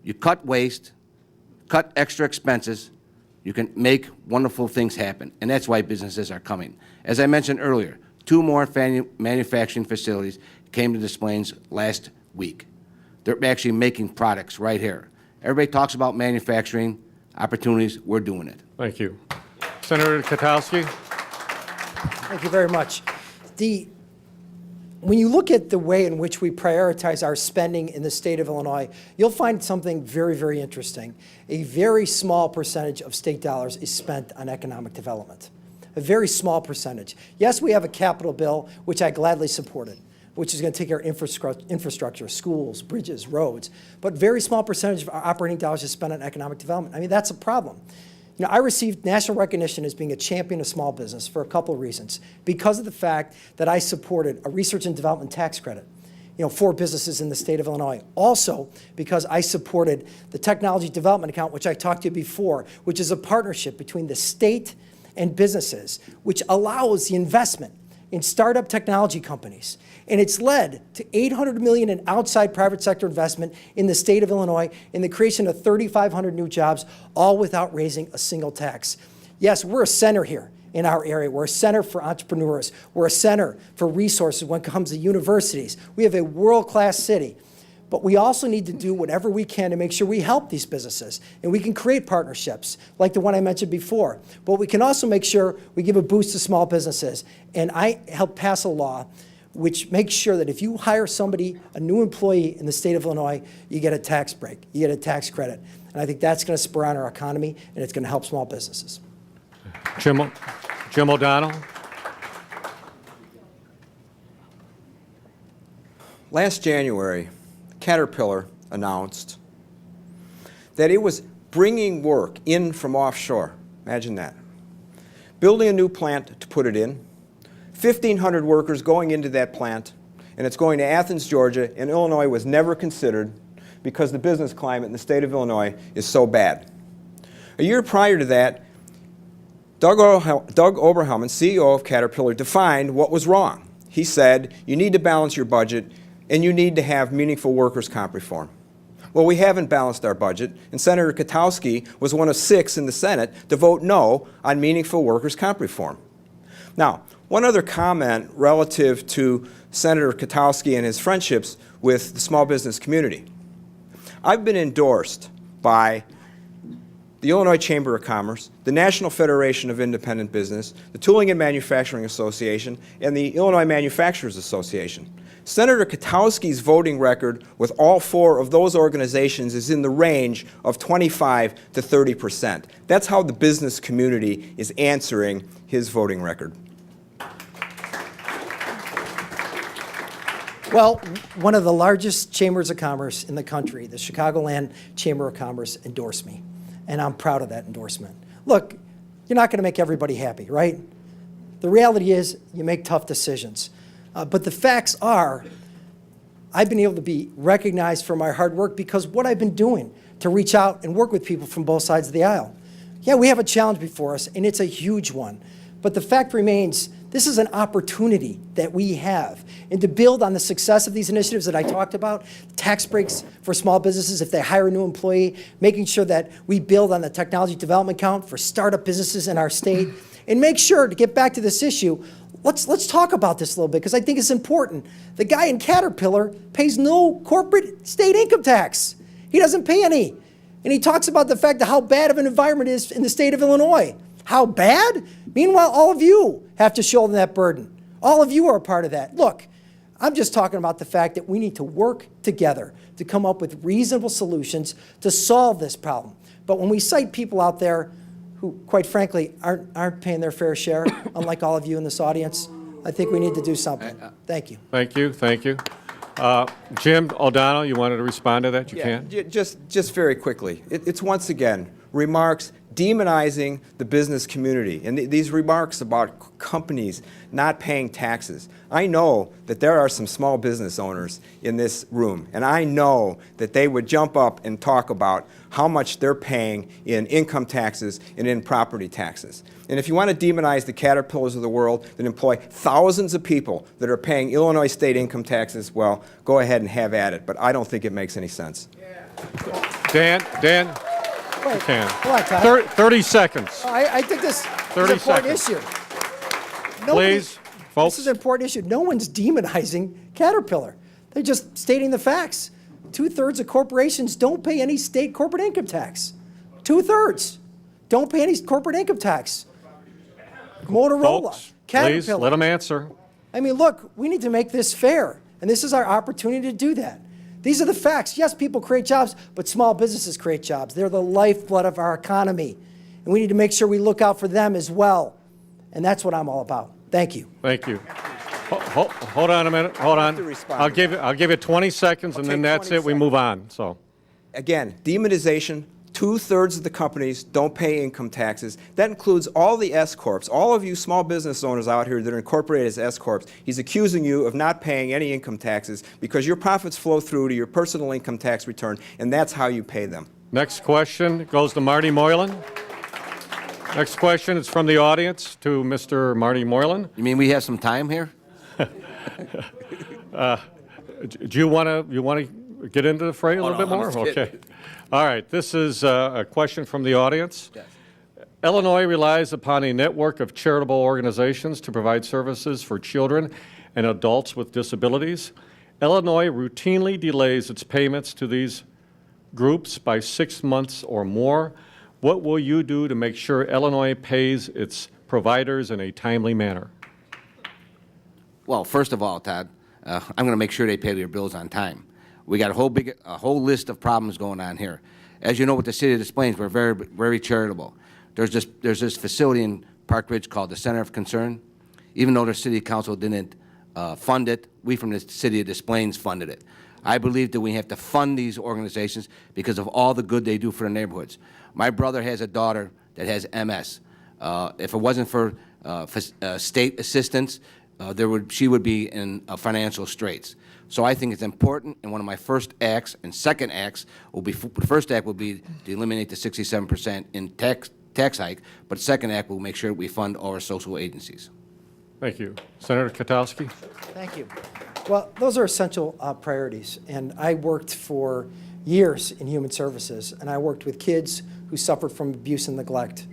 you cut waste, cut extra expenses, you can make wonderful things happen, and that's why businesses are coming. As I mentioned earlier, 2 more manufacturing facilities came to Des Plaines last week. They're actually making products right here. Everybody talks about manufacturing opportunities. We're doing it. Thank you. Senator Kotowski? Thank you very much. When you look at the way in which we prioritize our spending in the state of Illinois, you'll find something very, very interesting. A very small percentage of state dollars is spent on economic development. A very small percentage. Yes, we have a capital bill, which I gladly supported, which is going to take care of infrastructure, schools, bridges, roads, but very small percentage of our operating dollars is spent on economic development. I mean, that's a problem. You know, I received national recognition as being a champion of small business for a couple of reasons. Because of the fact that I supported a research and development tax credit, you know, for businesses in the state of Illinois. Also, because I supported the technology development account, which I talked to you before, which is a partnership between the state and businesses, which allows the investment in startup technology companies. And it's led to $800 million in outside private sector investment in the state of Illinois in the creation of 3,500 new jobs, all without raising a single tax. Yes, we're a center here in our area. We're a center for entrepreneurs. We're a center for resources when it comes to universities. We have a world-class city. But we also need to do whatever we can to make sure we help these businesses. And we can create partnerships like the one I mentioned before. But we can also make sure we give a boost to small businesses. And I helped pass a law which makes sure that if you hire somebody, a new employee in the state of Illinois, you get a tax break, you get a tax credit. And I think that's going to spur on our economy, and it's going to help small businesses. Jim O'Donnell? Last January, Caterpillar announced that it was bringing work in from offshore. Imagine that. Building a new plant to put it in, 1,500 workers going into that plant, and it's going to Athens, Georgia, and Illinois was never considered because the business climate in the state of Illinois is so bad. A year prior to that, Doug Oberhelman, CEO of Caterpillar, defined what was wrong. He said, you need to balance your budget and you need to have meaningful workers' comp reform. Well, we haven't balanced our budget, and Senator Kotowski was one of 6 in the Senate to vote no on meaningful workers' comp reform. Now, one other comment relative to Senator Kotowski and his friendships with the small business community. I've been endorsed by the Illinois Chamber of Commerce, the National Federation of Independent Business, the Tooling and Manufacturing Association, and the Illinois Manufacturers Association. Senator Kotowski's voting record with all 4 of those organizations is in the range of 25 to 30%. That's how the business community is answering his voting record. Well, one of the largest chambers of commerce in the country, the Chicagoland Chamber of Commerce, endorsed me, and I'm proud of that endorsement. Look, you're not going to make everybody happy, right? The reality is you make tough decisions. But the facts are, I've been able to be recognized for my hard work because what I've been doing to reach out and work with people from both sides of the aisle. Yeah, we have a challenge before us, and it's a huge one. But the fact remains, this is an opportunity that we have. And to build on the success of these initiatives that I talked about, tax breaks for small businesses if they hire a new employee, making sure that we build on the technology development account for startup businesses in our state, and make sure, to get back to this issue, let's talk about this a little bit because I think it's important. The guy in Caterpillar pays no corporate state income tax. He doesn't pay any. And he talks about the fact of how bad of an environment it is in the state of Illinois. How bad? Meanwhile, all of you have to shoulder that burden. All of you are a part of that. Look, I'm just talking about the fact that we need to work together to come up with reasonable solutions to solve this problem. But when we cite people out there who, quite frankly, aren't paying their fair share, unlike all of you in this audience, I think we need to do something. Thank you. Thank you, thank you. Jim O'Donnell, you wanted to respond to that? You can. Just very quickly. It's once again remarks demonizing the business community and these remarks about companies not paying taxes. I know that there are some small business owners in this room, and I know that they would jump up and talk about how much they're paying in income taxes and in property taxes. And if you want to demonize the Caterpillars of the world that employ thousands of people that are paying Illinois state income taxes, well, go ahead and have at it. But I don't think it makes any sense. Dan, Wait, you can. hold on, Todd. 30 seconds. I think this is an 30 important seconds. issue. Please, folks. This is an important issue. No one's demonizing Caterpillar. They're just stating the facts. 2/3 of corporations don't pay any state corporate income tax. 2/3 don't pay any corporate income tax. Motorola, Folks, Caterpillar. please, let them answer. I mean, look, we need to make this fair, and this is our opportunity to do that. These are the facts. Yes, people create jobs, but small businesses create jobs. They're the lifeblood of our economy, and we need to make sure we look out for them as well, and that's what I'm all about. Thank you. Thank you. Hold on a minute, hold on. to respond. I'll give you 20 seconds, and I'll then take that's 20 it, we move on, so. Again, demonization. 2/3 of the companies don't pay income taxes. That includes all the S-corps. All of you small business owners out here that are incorporated as S-corps, he's accusing you of not paying any income taxes because your profits flow through to your personal income tax return, and that's how you pay them. Next question goes to Marty Moylan. Next question is from the audience to Mr. Marty Moylan. You mean we have some time here? Do you want to get into the fray a little bit no, I'm more? just kidding. Okay. All right. This is a question from the audience. Yes. Illinois relies upon a network of charitable organizations to provide services for children and adults with disabilities. Illinois routinely delays its payments to these groups by 6 months or more. What will you do to make sure Illinois pays its providers in a timely manner? Well, first of all, Todd, I'm going to make sure they pay their bills on time. We got a whole list of problems going on here. As you know, with the City of Des Plaines, we're very, very charitable. There's this facility in Park Ridge called the Center of Concern. Even though the City Council didn't fund it, we from the City of Des Plaines funded it. I believe that we have to fund these organizations because of all the good they do for the neighborhoods. My brother has a daughter that has MS. If it wasn't for state assistance, she would be in financial straits. So I think it's important, and one of my first acts and second acts will be, the first act will be to eliminate the 67% in tax hike, but the second act will make sure we fund all our social agencies. Thank you. Senator Kotowski? Thank you. Well, those are essential priorities, and I worked for years in human services, and I worked with kids who suffered from abuse and neglect.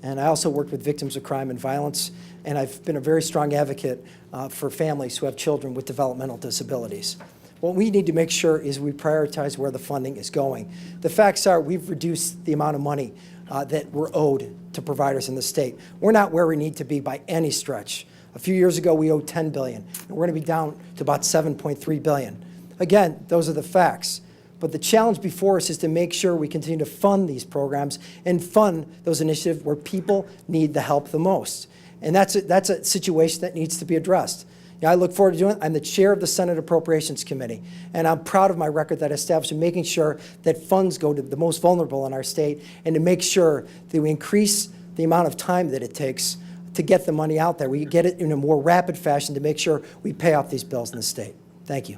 And I also worked with victims of crime and violence, and I've been a very strong advocate for families who have children with developmental disabilities. What we need to make sure is we prioritize where the funding is going. The facts are we've reduced the amount of money that we're owed to providers in the state. We're not where we need to be by any stretch. A few years ago, we owed $10 billion, and we're going to be down to about $7.3 billion. Again, those are the facts. But the challenge before us is to make sure we continue to fund these programs and fund those initiatives where people need the help the most. And that's a situation that needs to be addressed. I look forward to doing it. I'm the chair of the Senate Appropriations Committee, and I'm proud of my record that I established in making sure that funds go to the most vulnerable in our state and to make sure that we increase the amount of time that it takes to get the money out there. We get it in a more rapid fashion to make sure we pay off these bills in the state. Thank you.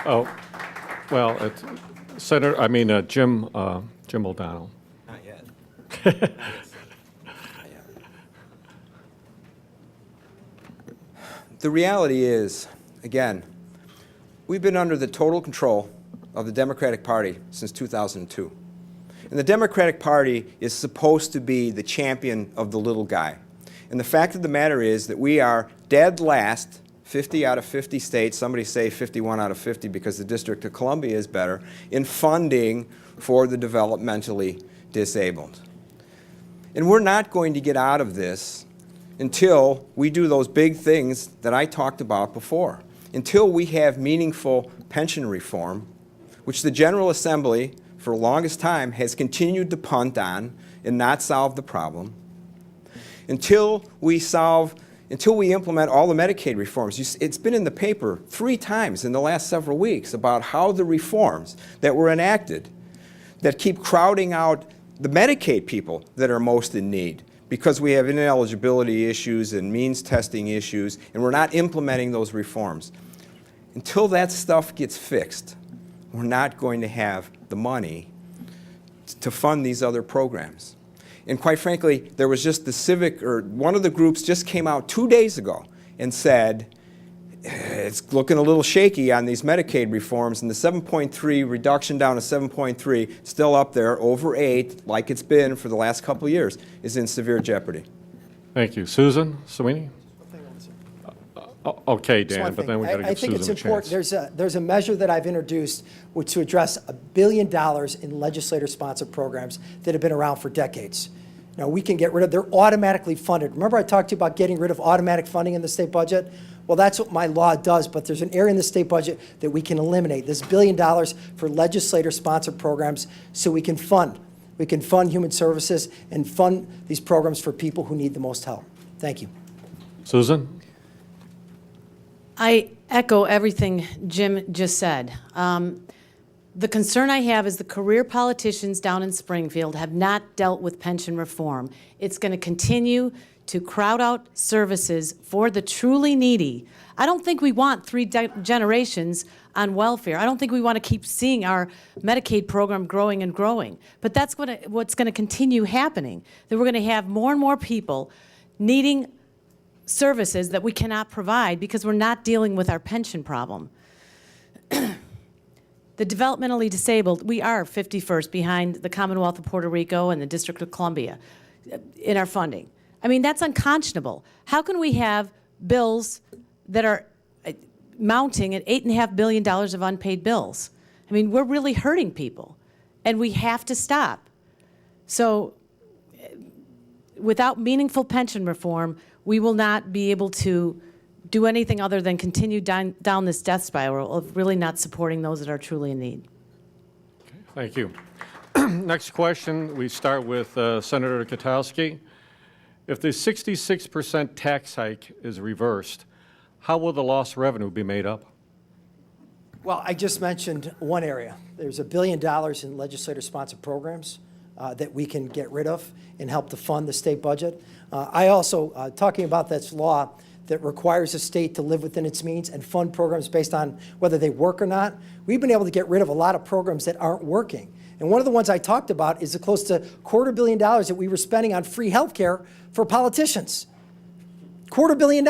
Oh, well, Jim O'Donnell. Not yet. The reality is, again, we've been under the total control of the Democratic Party since 2002. And the Democratic Party is supposed to be the champion of the little guy. And the fact of the matter is that we are dead last, 50 out of 50 states, somebody say 51 out of 50 because the District of Columbia is better, in funding for the developmentally disabled. And we're not going to get out of this until we do those big things that I talked about before, until we have meaningful pension reform, which the General Assembly, for the longest time, has continued to punt on and not solve the problem, until we implement all the Medicaid reforms. It's been in the paper 3 times in the last several weeks about how the reforms that were enacted that keep crowding out the Medicaid people that are most in need, because we have ineligibility issues and means testing issues, and we're not implementing those reforms. Until that stuff gets fixed, we're not going to have the money to fund these other programs. And quite frankly, there was just one of the groups just came out 2 days ago and said, it's looking a little shaky on these Medicaid reforms, and the 7.3 reduction down to 7.3, still up there, over 8, like it's been for the last couple of years, is in severe jeopardy. Thank you. Susan Sweeney? Okay, Dan, but then we got to I give think it's Susan a important. chance. There's a measure that I've introduced which to address $1 billion in legislator-sponsored programs that have been around for decades. Now, we can get rid of, they're automatically funded. Remember I talked to you about getting rid of automatic funding in the state budget? Well, that's what my law does, but there's an area in the state budget that we can eliminate. This $1 billion for legislator-sponsored programs so we can fund. We can fund human services and fund these programs for people who need the most help. Thank you. Susan? I echo everything Jim just said. The concern I have is the career politicians down in Springfield have not dealt with pension reform. It's going to continue to crowd out services for the truly needy. I don't think we want 3 generations on welfare. I don't think we want to keep seeing our Medicaid program growing and growing. But that's what's going to continue happening, that we're going to have more and more people needing services that we cannot provide because we're not dealing with our pension problem. The developmentally disabled, we are 51st behind the Commonwealth of Puerto Rico and the District of Columbia in our funding. I mean, that's unconscionable. How can we have bills that are mounting at $8.5 billion of unpaid bills? I mean, we're really hurting people, and we have to stop. So without meaningful pension reform, we will not be able to do anything other than continue down this death spiral of really not supporting those that are truly in need. Thank you. Next question, we start with Senator Kotowski. If the 66% tax hike is reversed, how will the lost revenue be made up? Well, I just mentioned one area. There's $1 billion in legislator-sponsored programs that we can get rid of and help to fund the state budget. I also, talking about this law that requires a state to live within its means and fund programs based on whether they work or not, we've been able to get rid of a lot of programs that aren't working. And one of the ones I talked about is the close to $250 million that we were spending on free health care for politicians. $250 million.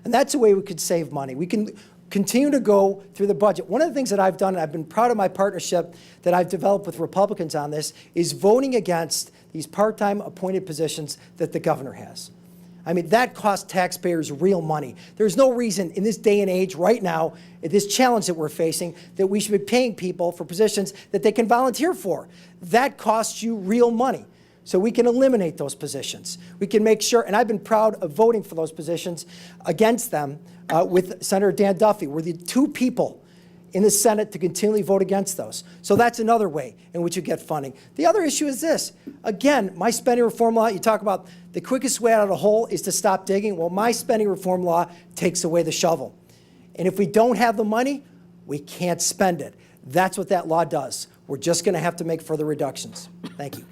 And that's a way we could save money. We can continue to go through the budget. One of the things that I've done, and I've been proud of my partnership that I've developed with Republicans on this, is voting against these part-time appointed positions that the governor has. I mean, that costs taxpayers real money. There's no reason in this day and age right now, this challenge that we're facing, that we should be paying people for positions that they can volunteer for. That costs you real money. So we can eliminate those positions. We can make sure, and I've been proud of voting for those positions against them with Senator Dan Duffy. We're the two people in the Senate to continually vote against those. So that's another way in which you get funding. The other issue is this. Again, my spending reform law, you talk about the quickest way out of the hole is to stop digging. Well, my spending reform law takes away the shovel. And if we don't have the money, we can't spend it. That's what that law does. We're just going to have to make further reductions. Thank you.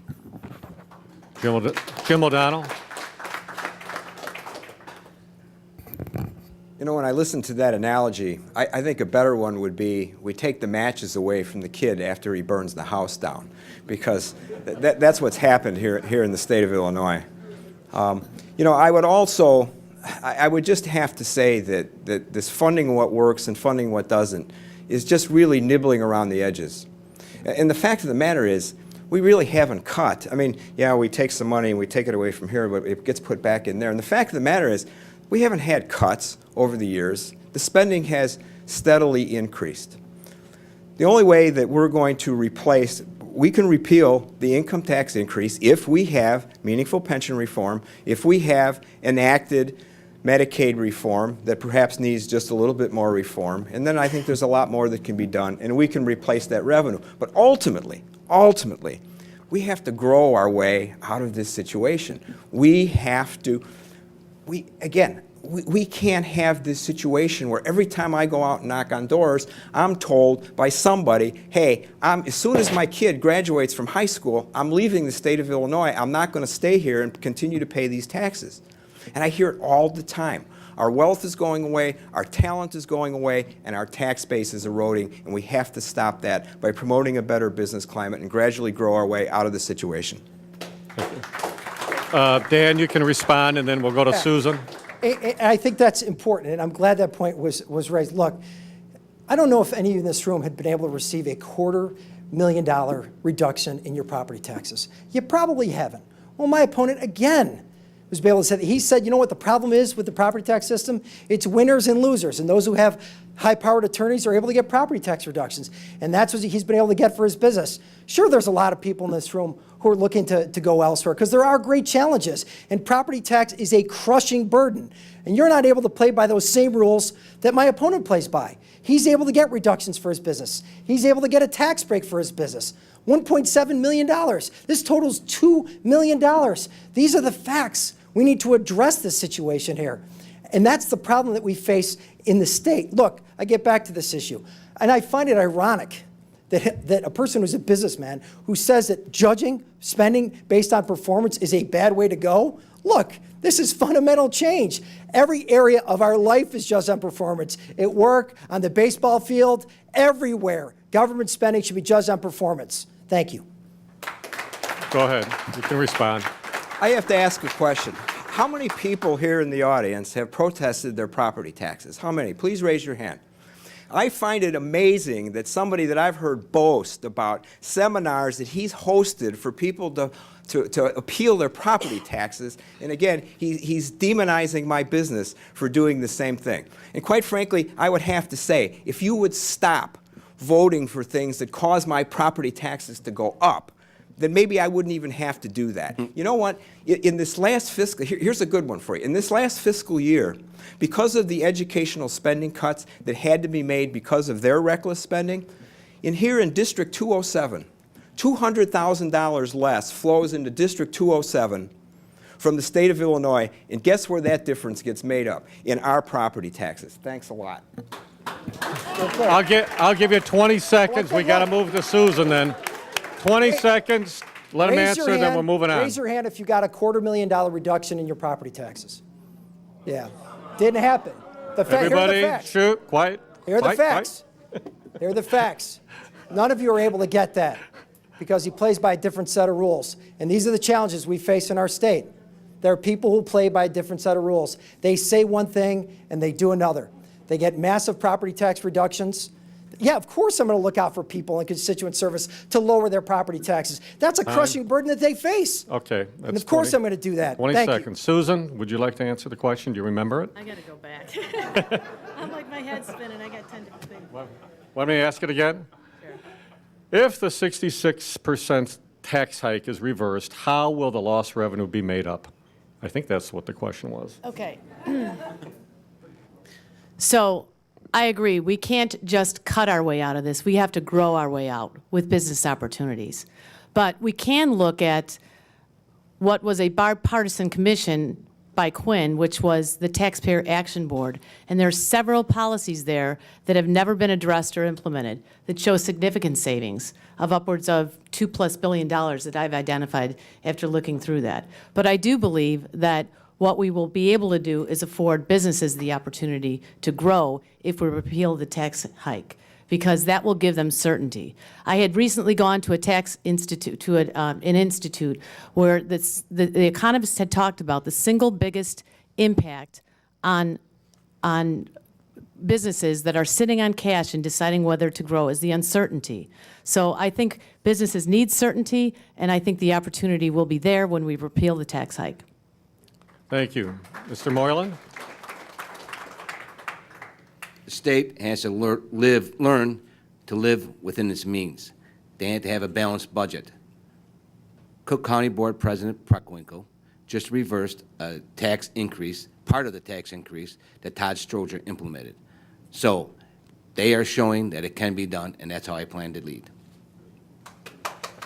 Jim O'Donnell. You know, when I listen to that analogy, I think a better one would be we take the matches away from the kid after he burns the house down, because that's what's happened here in the state of Illinois. You know, I would just have to say that this funding what works and funding what doesn't is just really nibbling around the edges. And the fact of the matter is, we really haven't cut. I mean, yeah, we take some money and we take it away from here, but it gets put back in there. And the fact of the matter is, we haven't had cuts over the years. The spending has steadily increased. The only way that we're going to we can repeal the income tax increase if we have meaningful pension reform, if we have enacted Medicaid reform that perhaps needs just a little bit more reform, and then I think there's a lot more that can be done, and we can replace that revenue. But ultimately, we have to grow our way out of this situation. We can't have this situation where every time I go out and knock on doors, I'm told by somebody, hey, as soon as my kid graduates from high school, I'm leaving the state of Illinois. I'm not going to stay here and continue to pay these taxes. And I hear it all the time. Our wealth is going away, our talent is going away, and our tax base is eroding, and we have to stop that by promoting a better business climate and gradually grow our way out of the situation. Dan, you can respond, and then we'll go to Susan. And I think that's important, and I'm glad that point was raised. Look, I don't know if any of you in this room had been able to receive a $250,000 reduction in your property taxes. You probably haven't. Well, my opponent, again, was able to say, he said, you know what the problem is with the property tax system? It's winners and losers, and those who have high-powered attorneys are able to get property tax reductions, and that's what he's been able to get for his business. Sure, there's a lot of people in this room who are looking to go elsewhere, because there are great challenges, and property tax is a crushing burden, and you're not able to play by those same rules that my opponent plays by. He's able to get reductions for his business. He's able to get a tax break for his business. $1.7 million. This totals $2 million. These are the facts. We need to address this situation here. And that's the problem that we face in the state. Look, I get back to this issue. And I find it ironic that a person who's a businessman who says that judging spending based on performance is a bad way to go. Look, this is fundamental change. Every area of our life is judged on performance. At work, on the baseball field, everywhere. Government spending should be judged on performance. Thank you. Go ahead. You can respond. I have to ask a question. How many people here in the audience have protested their property taxes? How many? Please raise your hand. I find it amazing that somebody that I've heard boast about seminars that he's hosted for people to appeal their property taxes, and again, he's demonizing my business for doing the same thing. And quite frankly, I would have to say, if you would stop voting for things that cause my property taxes to go up, then maybe I wouldn't even have to do that. You know what? In this last fiscal, here's a good one for you. In this last fiscal year, because of the educational spending cuts that had to be made because of their reckless spending, in District 207, $200,000 less flows into District 207 from the state of Illinois, and guess where that difference gets made up? In our property taxes. Thanks a lot. I'll give you 20 seconds. We got to move to Susan then. 20 seconds. Let him answer, then we're moving on. Raise your hand if you got a $250,000 reduction in your property taxes. Yeah. Didn't happen. Everybody, shoot, quiet. Here are the facts. Here are the facts. None of you are able to get that because he plays by a different set of rules. And these are the challenges we face in our state. There are people who play by a different set of rules. They say one thing and they do another. They get massive property tax reductions. Yeah, of course I'm going to look out for people in constituent service to lower their property taxes. That's a crushing burden that they face. Okay. And of course I'm going to do that. 20 Thank you. seconds. Susan, would you like to answer the question? Do you remember it? I got to go back. I'm like, my head's spinning. I got 10 different things. Let me ask it again. If the 66% tax hike is reversed, how will the lost revenue be made up? I think that's what the question was. Okay. So I agree. We can't just cut our way out of this. We have to grow our way out with business opportunities. But we can look at what was a bipartisan commission by Quinn, which was the Taxpayer Action Board. And there are several policies there that have never been addressed or implemented that show significant savings of upwards of $2+ billion that I've identified after looking through that. But I do believe that what we will be able to do is afford businesses the opportunity to grow if we repeal the tax hike, because that will give them certainty. I had recently gone to a tax institute, to an institute where the economists had talked about the single biggest impact on businesses that are sitting on cash and deciding whether to grow is the uncertainty. So I think businesses need certainty, and I think the opportunity will be there when we repeal the tax hike. Thank you. Mr. Moylan? The state has to learn to live within its means. They have to have a balanced budget. Cook County Board President Preckwinkle just reversed a tax increase, part of the tax increase that Todd Stroger implemented. So they are showing that it can be done, and that's how I plan to lead.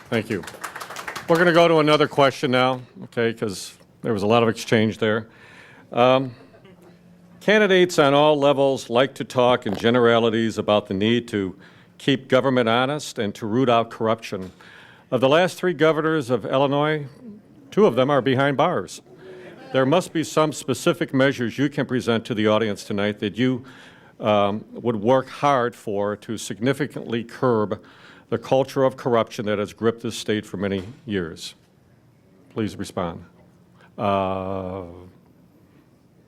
Thank you. We're going to go to another question now, okay, because there was a lot of exchange there. Candidates on all levels like to talk in generalities about the need to keep government honest and to root out corruption. Of the last 3 governors of Illinois, 2 of them are behind bars. There must be some specific measures you can present to the audience tonight that you would work hard for to significantly curb the culture of corruption that has gripped this state for many years. Please respond.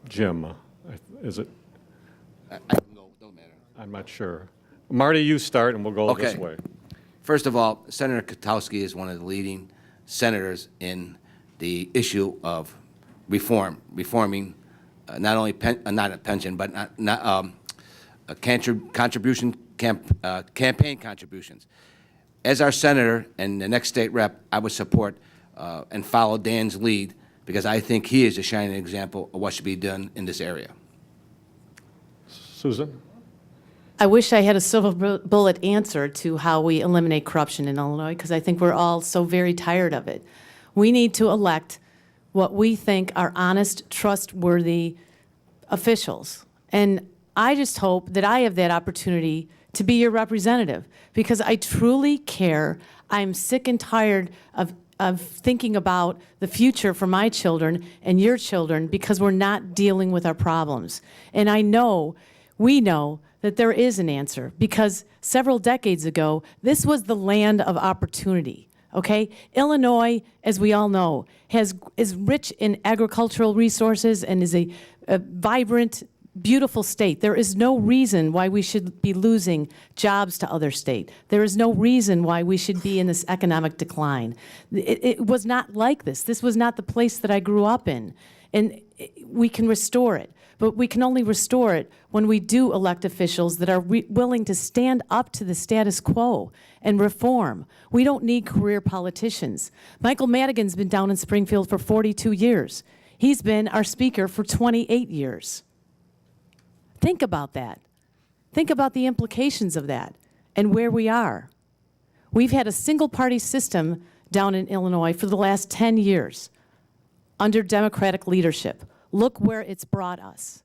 Jim, is it? I can go, don't matter. I'm not sure. Marty, you start, and we'll go this Okay. way. First of all, Senator Kotowski is one of the leading senators in the issue of reforming not only not a pension, but campaign contributions. As our senator and the next state rep, I would support and follow Dan's lead, because I think he is a shining example of what should be done in this area. Susan? I wish I had a silver bullet answer to how we eliminate corruption in Illinois, because I think we're all so very tired of it. We need to elect what we think are honest, trustworthy officials. And I just hope that I have that opportunity to be your representative, because I truly care. I'm sick and tired of thinking about the future for my children and your children, because we're not dealing with our problems. And we know that there is an answer, because several decades ago, this was the land of opportunity, okay? Illinois, as we all know, is rich in agricultural resources and is a vibrant, beautiful state. There is no reason why we should be losing jobs to other states. There is no reason why we should be in this economic decline. It was not like this. This was not the place that I grew up in. And we can restore it. But we can only restore it when we do elect officials that are willing to stand up to the status quo and reform. We don't need career politicians. Michael Madigan's been down in Springfield for 42 years. He's been our speaker for 28 years. Think about that. Think about the implications of that and where we are. We've had a single-party system down in Illinois for the last 10 years under Democratic leadership. Look where it's brought us.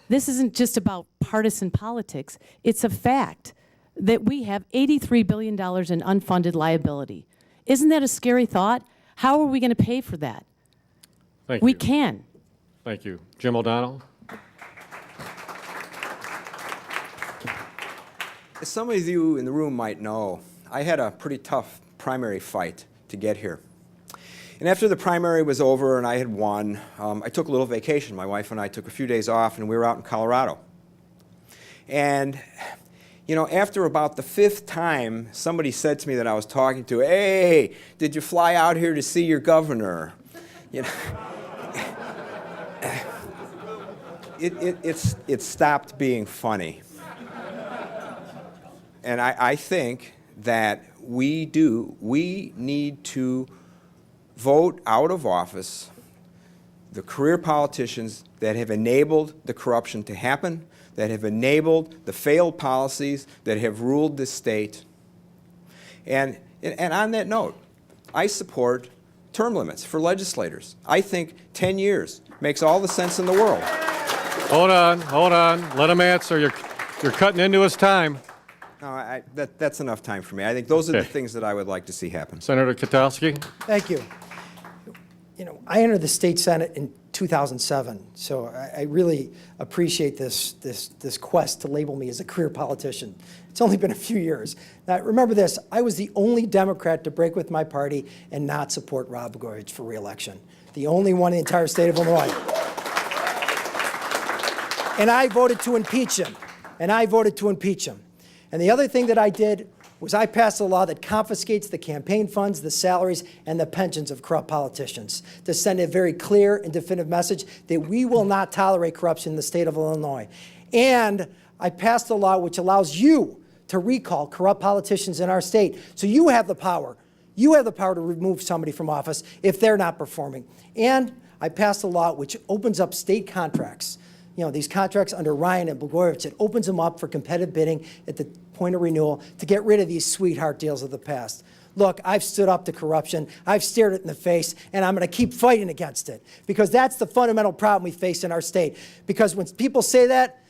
This isn't just about partisan politics. It's a fact that we have $83 billion in unfunded liability. Isn't that a scary thought? How are we going to pay for that? Thank you. We can. Thank you. Jim O'Donnell? As some of you in the room might know, I had a pretty tough primary fight to get here. And after the primary was over and I had won, I took a little vacation. My wife and I took a few days off, and we were out in Colorado. And You know, after about the 5th time, somebody said to me that I was talking to, "Hey, did you fly out here to see your governor?" You know, it stopped being funny. And I think that we need to vote out of office the career politicians that have enabled the corruption to happen, that have enabled the failed policies that have ruled this state. And on that note, I support term limits for legislators. I think 10 years makes all the sense in the world. Hold on. Let him answer. You're cutting into his time. No, that's enough time for me. I think those are the Okay. things that I would like to see happen. Senator Kotowski? Thank you. You know, I entered the state senate in 2007, so I really appreciate this quest to label me as a career politician. It's only been a few years. Now, remember this, I was the only Democrat to break with my party and not support Rod Blagojevich for re-election. The only one in the entire state of Illinois. And I voted to impeach him. And the other thing that I did was I passed a law that confiscates the campaign funds, the salaries, and the pensions of corrupt politicians to send a very clear and definitive message that we will not tolerate corruption in the state of Illinois. And I passed a law which allows you to recall corrupt politicians in our state. So you have the power. You have the power to remove somebody from office if they're not performing. And I passed a law which opens up state contracts. You know, these contracts under Ryan and Blagojevich, it opens them up for competitive bidding at the point of renewal to get rid of these sweetheart deals of the past. Look, I've stood up to corruption, I've stared it in the face, and I'm going to keep fighting against it because that's the fundamental problem we face in our state. Because when people say that,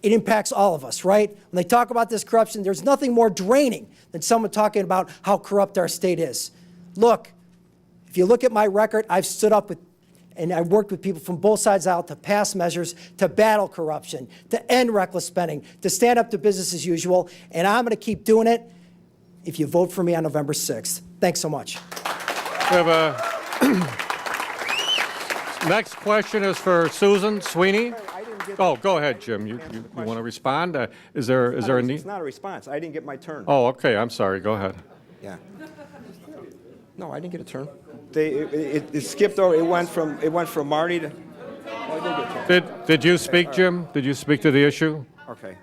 it impacts all of us, right? When they talk about this corruption, there's nothing more draining than someone talking about how corrupt our state is. Look, if you look at my record, I've stood up with and I worked with people from both sides out to pass measures to battle corruption, to end reckless spending, to stand up to business as usual, and I'm going to keep doing it if you vote for me on November 6th. Thanks so much. We have next question is for Susan Sweeney. Oh, go ahead, Jim. You want to respond? Is there a need? It's not a response. I didn't get my turn. Oh, okay. I'm sorry. Go ahead. Yeah. No, I didn't get a turn. It skipped over. It went from Marty to. Oh, I did get a turn. Did you speak, Jim? Did you speak to the issue? Okay.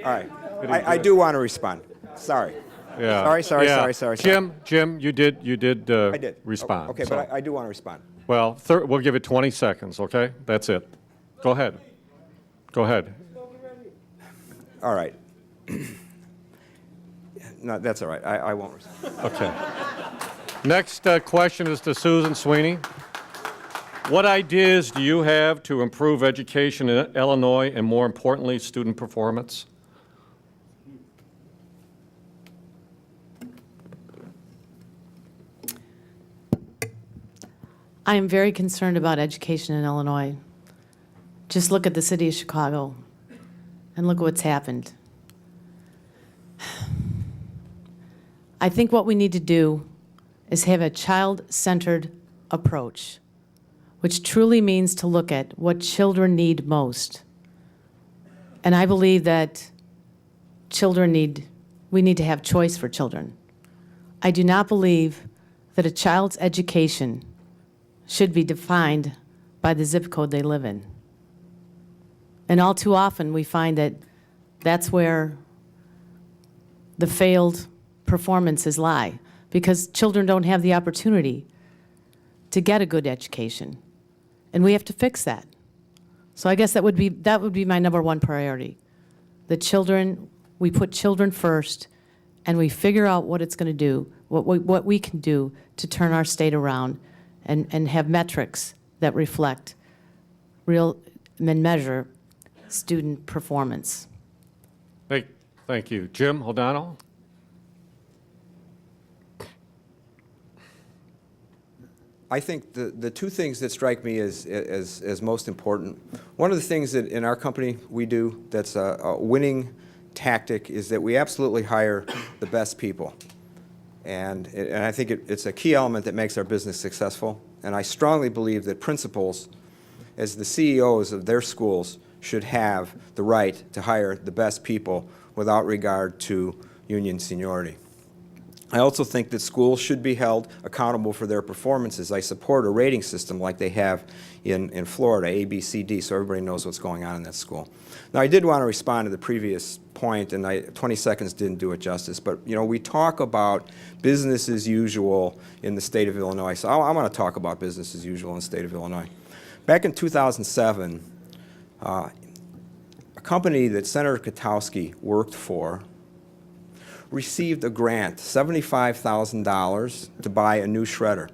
All right. I do want to respond. Sorry. Yeah. Sorry. Jim, you did I did. respond. Okay, so- but I do want to respond. Well, we'll give it 20 seconds, okay? That's it. Go ahead. All right. No, that's all right. I won't respond. Okay. Next question is to Susan Sweeney. What ideas do you have to improve education in Illinois and, more importantly, student performance? I am very concerned about education in Illinois. Just look at the city of Chicago and look at what's happened. I think what we need to do is have a child-centered approach, which truly means to look at what children need most. And I believe that we need to have choice for children. I do not believe that a child's education should be defined by the zip code they live in. And all too often, we find that that's where the failed performances lie, because children don't have the opportunity to get a good education. And we have to fix that. So I guess that would be my number one priority. We put children first, and we figure out what it's going to do, what we can do to turn our state around and have metrics that reflect real and measure student performance. Thank you. Jim O'Donnell? I think the two things that strike me as most important, one of the things that in our company we do that's a winning tactic is that we absolutely hire the best people. And I think it's a key element that makes our business successful. And I strongly believe that principals, as the CEOs of their schools, should have the right to hire the best people without regard to union seniority. I also think that schools should be held accountable for their performances. I support a rating system like they have in Florida, A, B, C, D, so everybody knows what's going on in that school. Now, I did want to respond to the previous point, and 20 seconds didn't do it justice, but you know, we talk about business as usual in the state of Illinois, so I want to talk about business as usual in the state of Illinois. Back in 2007, a company that Senator Kotowski worked for received a grant, $75,000, to buy a new shredder.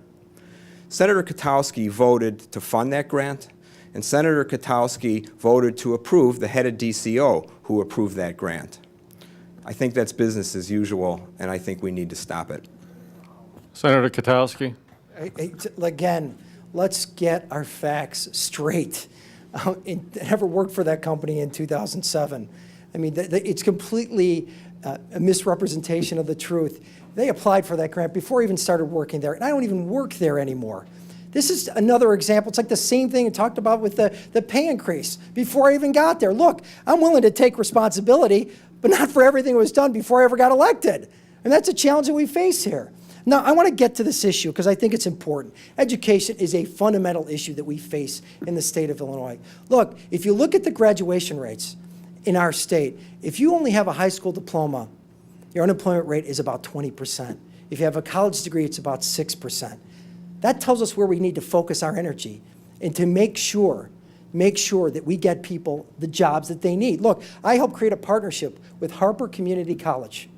Senator Kotowski voted to fund that grant, and Senator Kotowski voted to approve the head of DCO who approved that grant. I think that's business as usual, and I think we need to stop it. Senator Kotowski? Again, let's get our facts straight. I never worked for that company in 2007. I mean, it's completely a misrepresentation of the truth. They applied for that grant before I even started working there, and I don't even work there anymore. This is another example. It's like the same thing I talked about with the pay increase before I even got there. Look, I'm willing to take responsibility, but not for everything that was done before I ever got elected. And that's a challenge that we face here. Now, I want to get to this issue because I think it's important. Education is a fundamental issue that we face in the state of Illinois. Look, if you look at the graduation rates in our state, if you only have a high school diploma, your unemployment rate is about 20%. If you have a college degree, it's about 6%. That tells us where we need to focus our energy and to make sure that we get people the jobs that they need. Look, I helped create a partnership with Harper Community College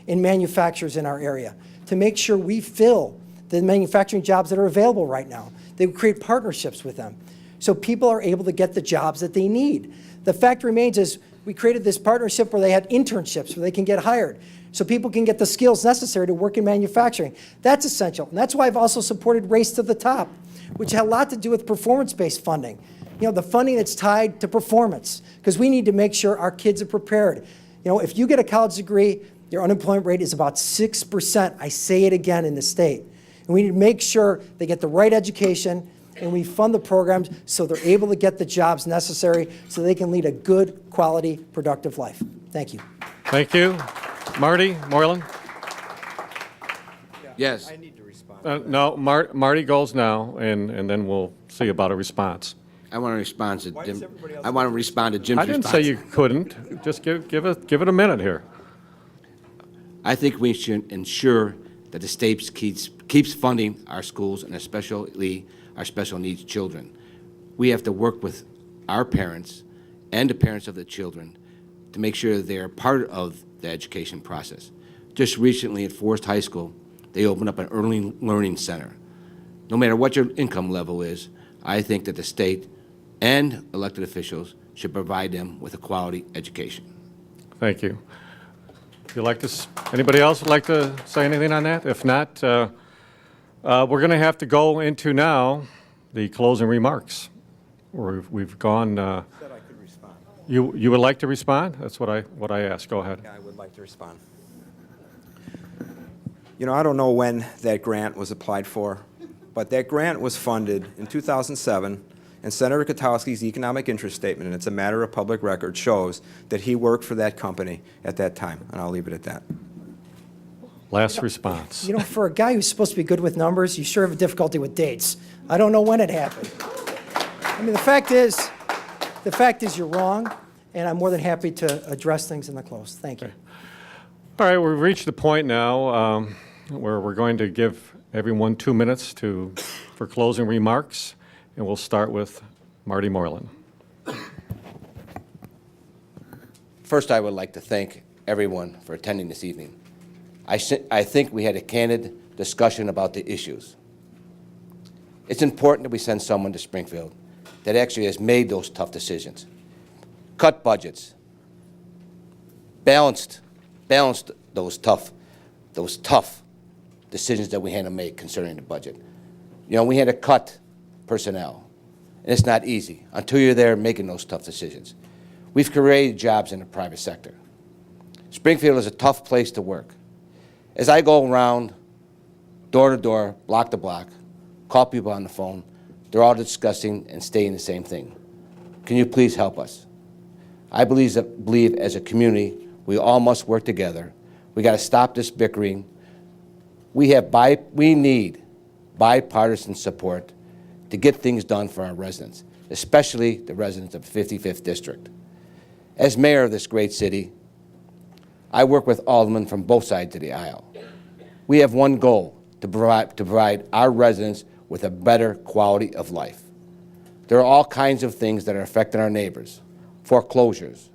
and manufacturers in our area to make sure we fill the manufacturing jobs that are available right now. They create partnerships with them so people are able to get the jobs that they need. The fact remains is we created this partnership where they had internships where they can get hired so people can get the skills necessary to work in manufacturing. That's essential. And that's why I've also supported Race to the Top, which had a lot to do with performance-based funding. You know, the funding that's tied to performance, because we need to make sure our kids are prepared. You know, if you get a college degree, your unemployment rate is about 6%. I say it again in the state. And we need to make sure they get the right education and we fund the programs so they're able to get the jobs necessary so they can lead a good, quality, productive life. Thank you. Thank you. Marty, Moylan? Yes. I need to respond. No, Marty goes now, and then we'll see about a response. I want to respond to Why Jim. does everybody else I want to respond to Jim's I didn't response. say you couldn't. Just give it a minute here. I think we should ensure that the state keeps funding our schools and especially our special needs children. We have to work with our parents and the parents of the children to make sure they're part of the education process. Just recently at Forest High School, they opened up an early learning center. No matter what your income level is, I think that the state and elected officials should provide them with a quality education. Thank you. If you'd like to, anybody else would like to say anything on that? If not, we're going to have to go into now the closing remarks. We've gone. Said I could respond. You would like to respond? That's what I asked. Go ahead. Yeah, I would like to respond. You know, I don't know when that grant was applied for, but that grant was funded in 2007, and Senator Kotowski's economic interest statement, and it's a matter of public record, shows that he worked for that company at that time, and I'll leave it at that. Last response. You know, for a guy who's supposed to be good with numbers, you sure have a difficulty with dates. I don't know when it happened. I mean, the fact is you're wrong, and I'm more than happy to address things in the close. Thank you. All right, we've reached the point now where we're going to give everyone 2 minutes for closing remarks, and we'll start with Marty Moylan. First, I would like to thank everyone for attending this evening. I think we had a candid discussion about the issues. It's important that we send someone to Springfield that actually has made those tough decisions. Cut budgets, balanced those tough decisions that we had to make concerning the budget. You know, we had to cut personnel, and it's not easy until you're there making those tough decisions. We've created jobs in the private sector. Springfield is a tough place to work. As I go around door to door, block to block, call people on the phone, they're all discussing and saying the same thing. Can you please help us? I believe as a community, We all must work together. We got to stop this bickering. We need bipartisan support to get things done for our residents, especially the residents of the 55th District. As mayor of this great city, I work with aldermen from both sides of the aisle. We have one goal, to provide our residents with a better quality of life. There are all kinds of things that are affecting our neighbors: foreclosures,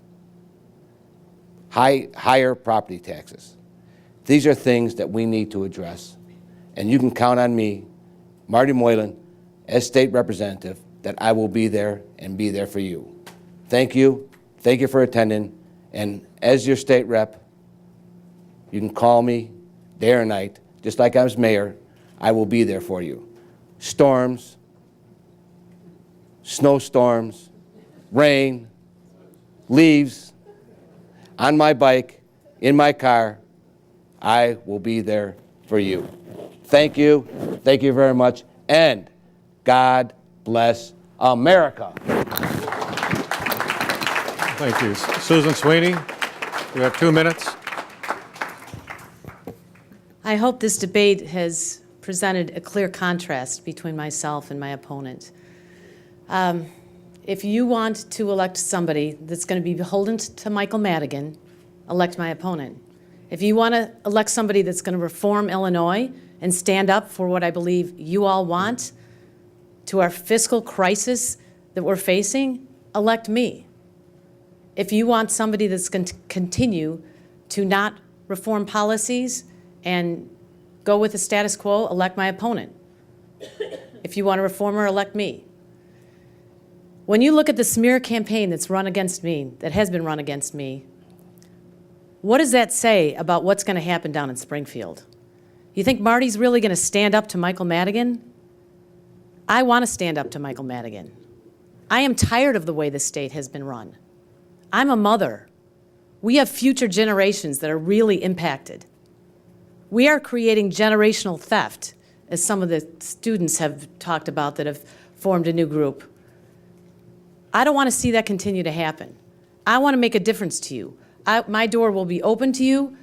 higher property taxes. These are things that we need to address, and you can count on me, Marty Moylan, as state representative, that I will be there and be there for you. Thank you. Thank you for attending, and as your state rep, you can call me day or night. Just like I was mayor, I will be there for you. Storms, snowstorms, rain, leaves, on my bike, in my car, I will be there for you. Thank you. Thank you very much. And God bless America. Thank you. Susan Sweeney, you have 2 minutes. I hope this debate has presented a clear contrast between myself and my opponent. If you want to elect somebody that's going to be beholden to Michael Madigan, elect my opponent. If you want to elect somebody that's going to reform Illinois and stand up for what I believe you all want to our fiscal crisis that we're facing, elect me. If you want somebody that's going to continue to not reform policies and go with the status quo, elect my opponent. If you want a reformer, elect me. When you look at the smear campaign that's run against me, that has been run against me, what does that say about what's going to happen down in Springfield? You think Marty's really going to stand up to Michael Madigan? I want to stand up to Michael Madigan. I am tired of the way the state has been run. I'm a mother. We have future generations that are really impacted. We are creating generational theft, as some of the students have talked about that have formed a new group. I don't want to see that continue to happen. I want to make a difference to you. My door will be open to you.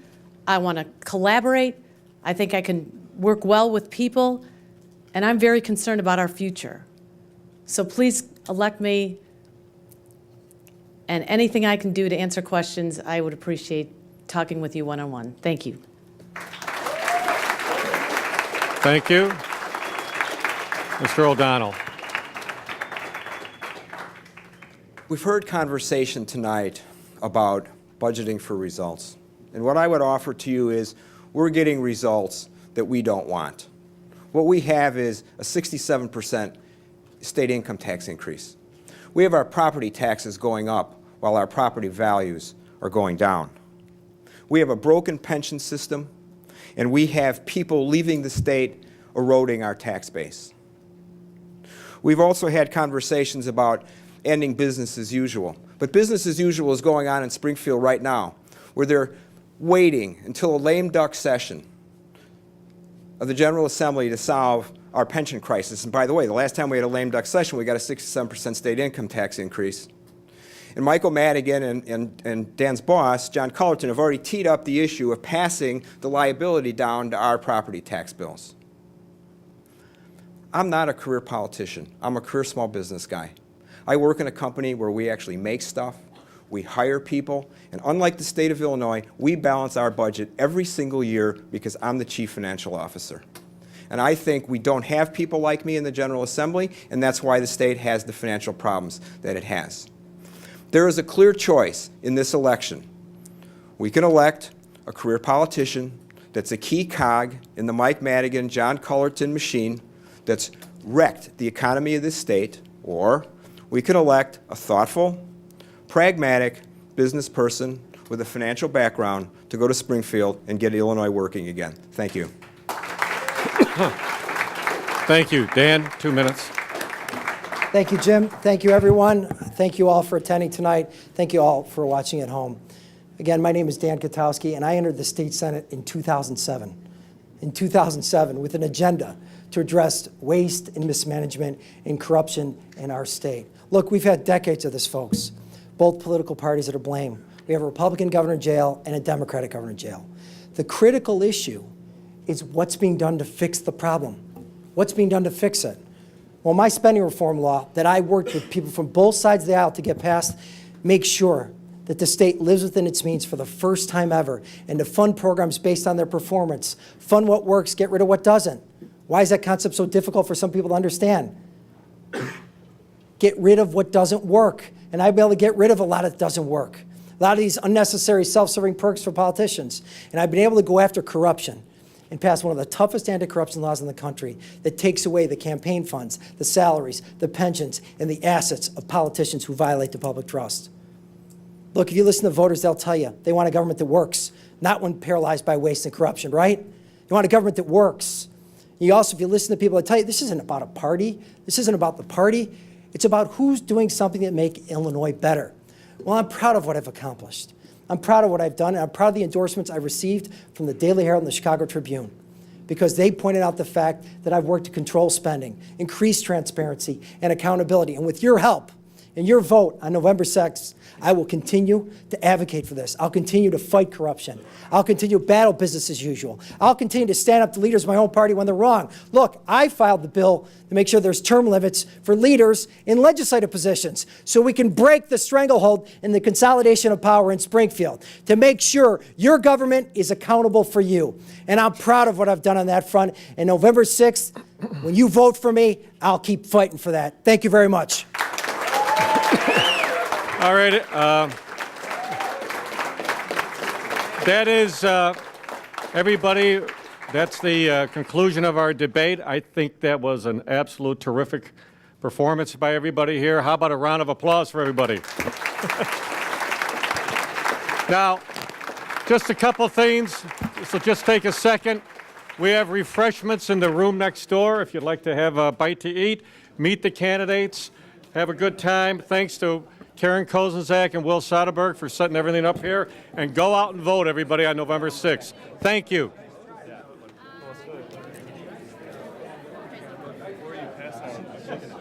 I want to collaborate. I think I can work well with people, and I'm very concerned about our future. So please elect me, and anything I can do to answer questions, I would appreciate talking with you one-on-one. Thank you. Thank you. Mr. O'Donnell. We've heard conversation tonight about budgeting for results. And what I would offer to you is we're getting results that we don't want. What we have is a 67% state income tax increase. We have our property taxes going up while our property values are going down. We have a broken pension system, and we have people leaving the state eroding our tax base. We've also had conversations about ending business as usual. But business as usual is going on in Springfield right now, where they're waiting until a lame duck session of the General Assembly to solve our pension crisis. And by the way, the last time we had a lame duck session, we got a 67% state income tax increase. And Michael Madigan and Dan's boss, John Cullerton, have already teed up the issue of passing the liability down to our property tax bills. I'm not a career politician. I'm a career small business guy. I work in a company where we actually make stuff, we hire people, and unlike the state of Illinois, we balance our budget every single year because I'm the chief financial officer. And I think we don't have people like me in the General Assembly, and that's why the state has the financial problems that it has. There is a clear choice in this election. We can elect a career politician that's a key cog in the Mike Madigan, John Cullerton machine that's wrecked the economy of this state, or we can elect a thoughtful, pragmatic business person with a financial background to go to Springfield and get Illinois working again. Thank you. Thank you. Dan, 2 minutes. Thank you, Jim. Thank you, everyone. Thank you all for attending tonight. Thank you all for watching at home. Again, my name is Dan Kotowski, and I entered the state Senate in 2007. In 2007, with an agenda to address waste and mismanagement and corruption in our state. Look, we've had decades of this, folks. Both political parties are to blame. We have a Republican governor in jail and a Democratic governor in jail. The critical issue is what's being done to fix the problem. What's being done to fix it? Well, my spending reform law that I worked with people from both sides of the aisle to get passed makes sure that the state lives within its means for the first time ever, and to fund programs based on their performance, fund what works, get rid of what doesn't. Why is that concept so difficult for some people to understand? Get rid of what doesn't work, and I've been able to get rid of a lot that doesn't work. A lot of these unnecessary self-serving perks for politicians, and I've been able to go after corruption and pass one of the toughest anti-corruption laws in the country that takes away the campaign funds, the salaries, the pensions, and the assets of politicians who violate the public trust. Look, if you listen to voters, they'll tell you they want a government that works, not one paralyzed by waste and corruption, right? You want a government that works. You also, if you listen to people that tell you, this isn't about a party, this isn't about the party, it's about who's doing something that make Illinois better. Well, I'm proud of what I've accomplished. I'm proud of what I've done, and I'm proud of the endorsements I received from the Daily Herald and the Chicago Tribune, because they pointed out the fact that I've worked to control spending, increase transparency and accountability. And with your help and your vote on November 6th, I will continue to advocate for this. I'll continue to fight corruption. I'll continue to battle business as usual. I'll continue to stand up to leaders of my own party when they're wrong. Look, I filed the bill to make sure there's term limits for leaders in legislative positions so we can break the stranglehold in the consolidation of power in Springfield, to make sure your government is accountable for you. And I'm proud of what I've done on that front. And November 6th, when you vote for me, I'll keep fighting for that. Thank you very much. All right. That is, everybody, that's the conclusion of our debate. I think that was an absolute terrific performance by everybody here. How about a round of applause for everybody? Now, just a couple things. This will just take a second. We have refreshments in the room next door if you'd like to have a bite to eat. Meet the candidates. Have a good time. Thanks to Karen Kozenzak and Will Soderberg for setting everything up here. And go out and vote, everybody, on November 6th. Thank you. Before you pass out.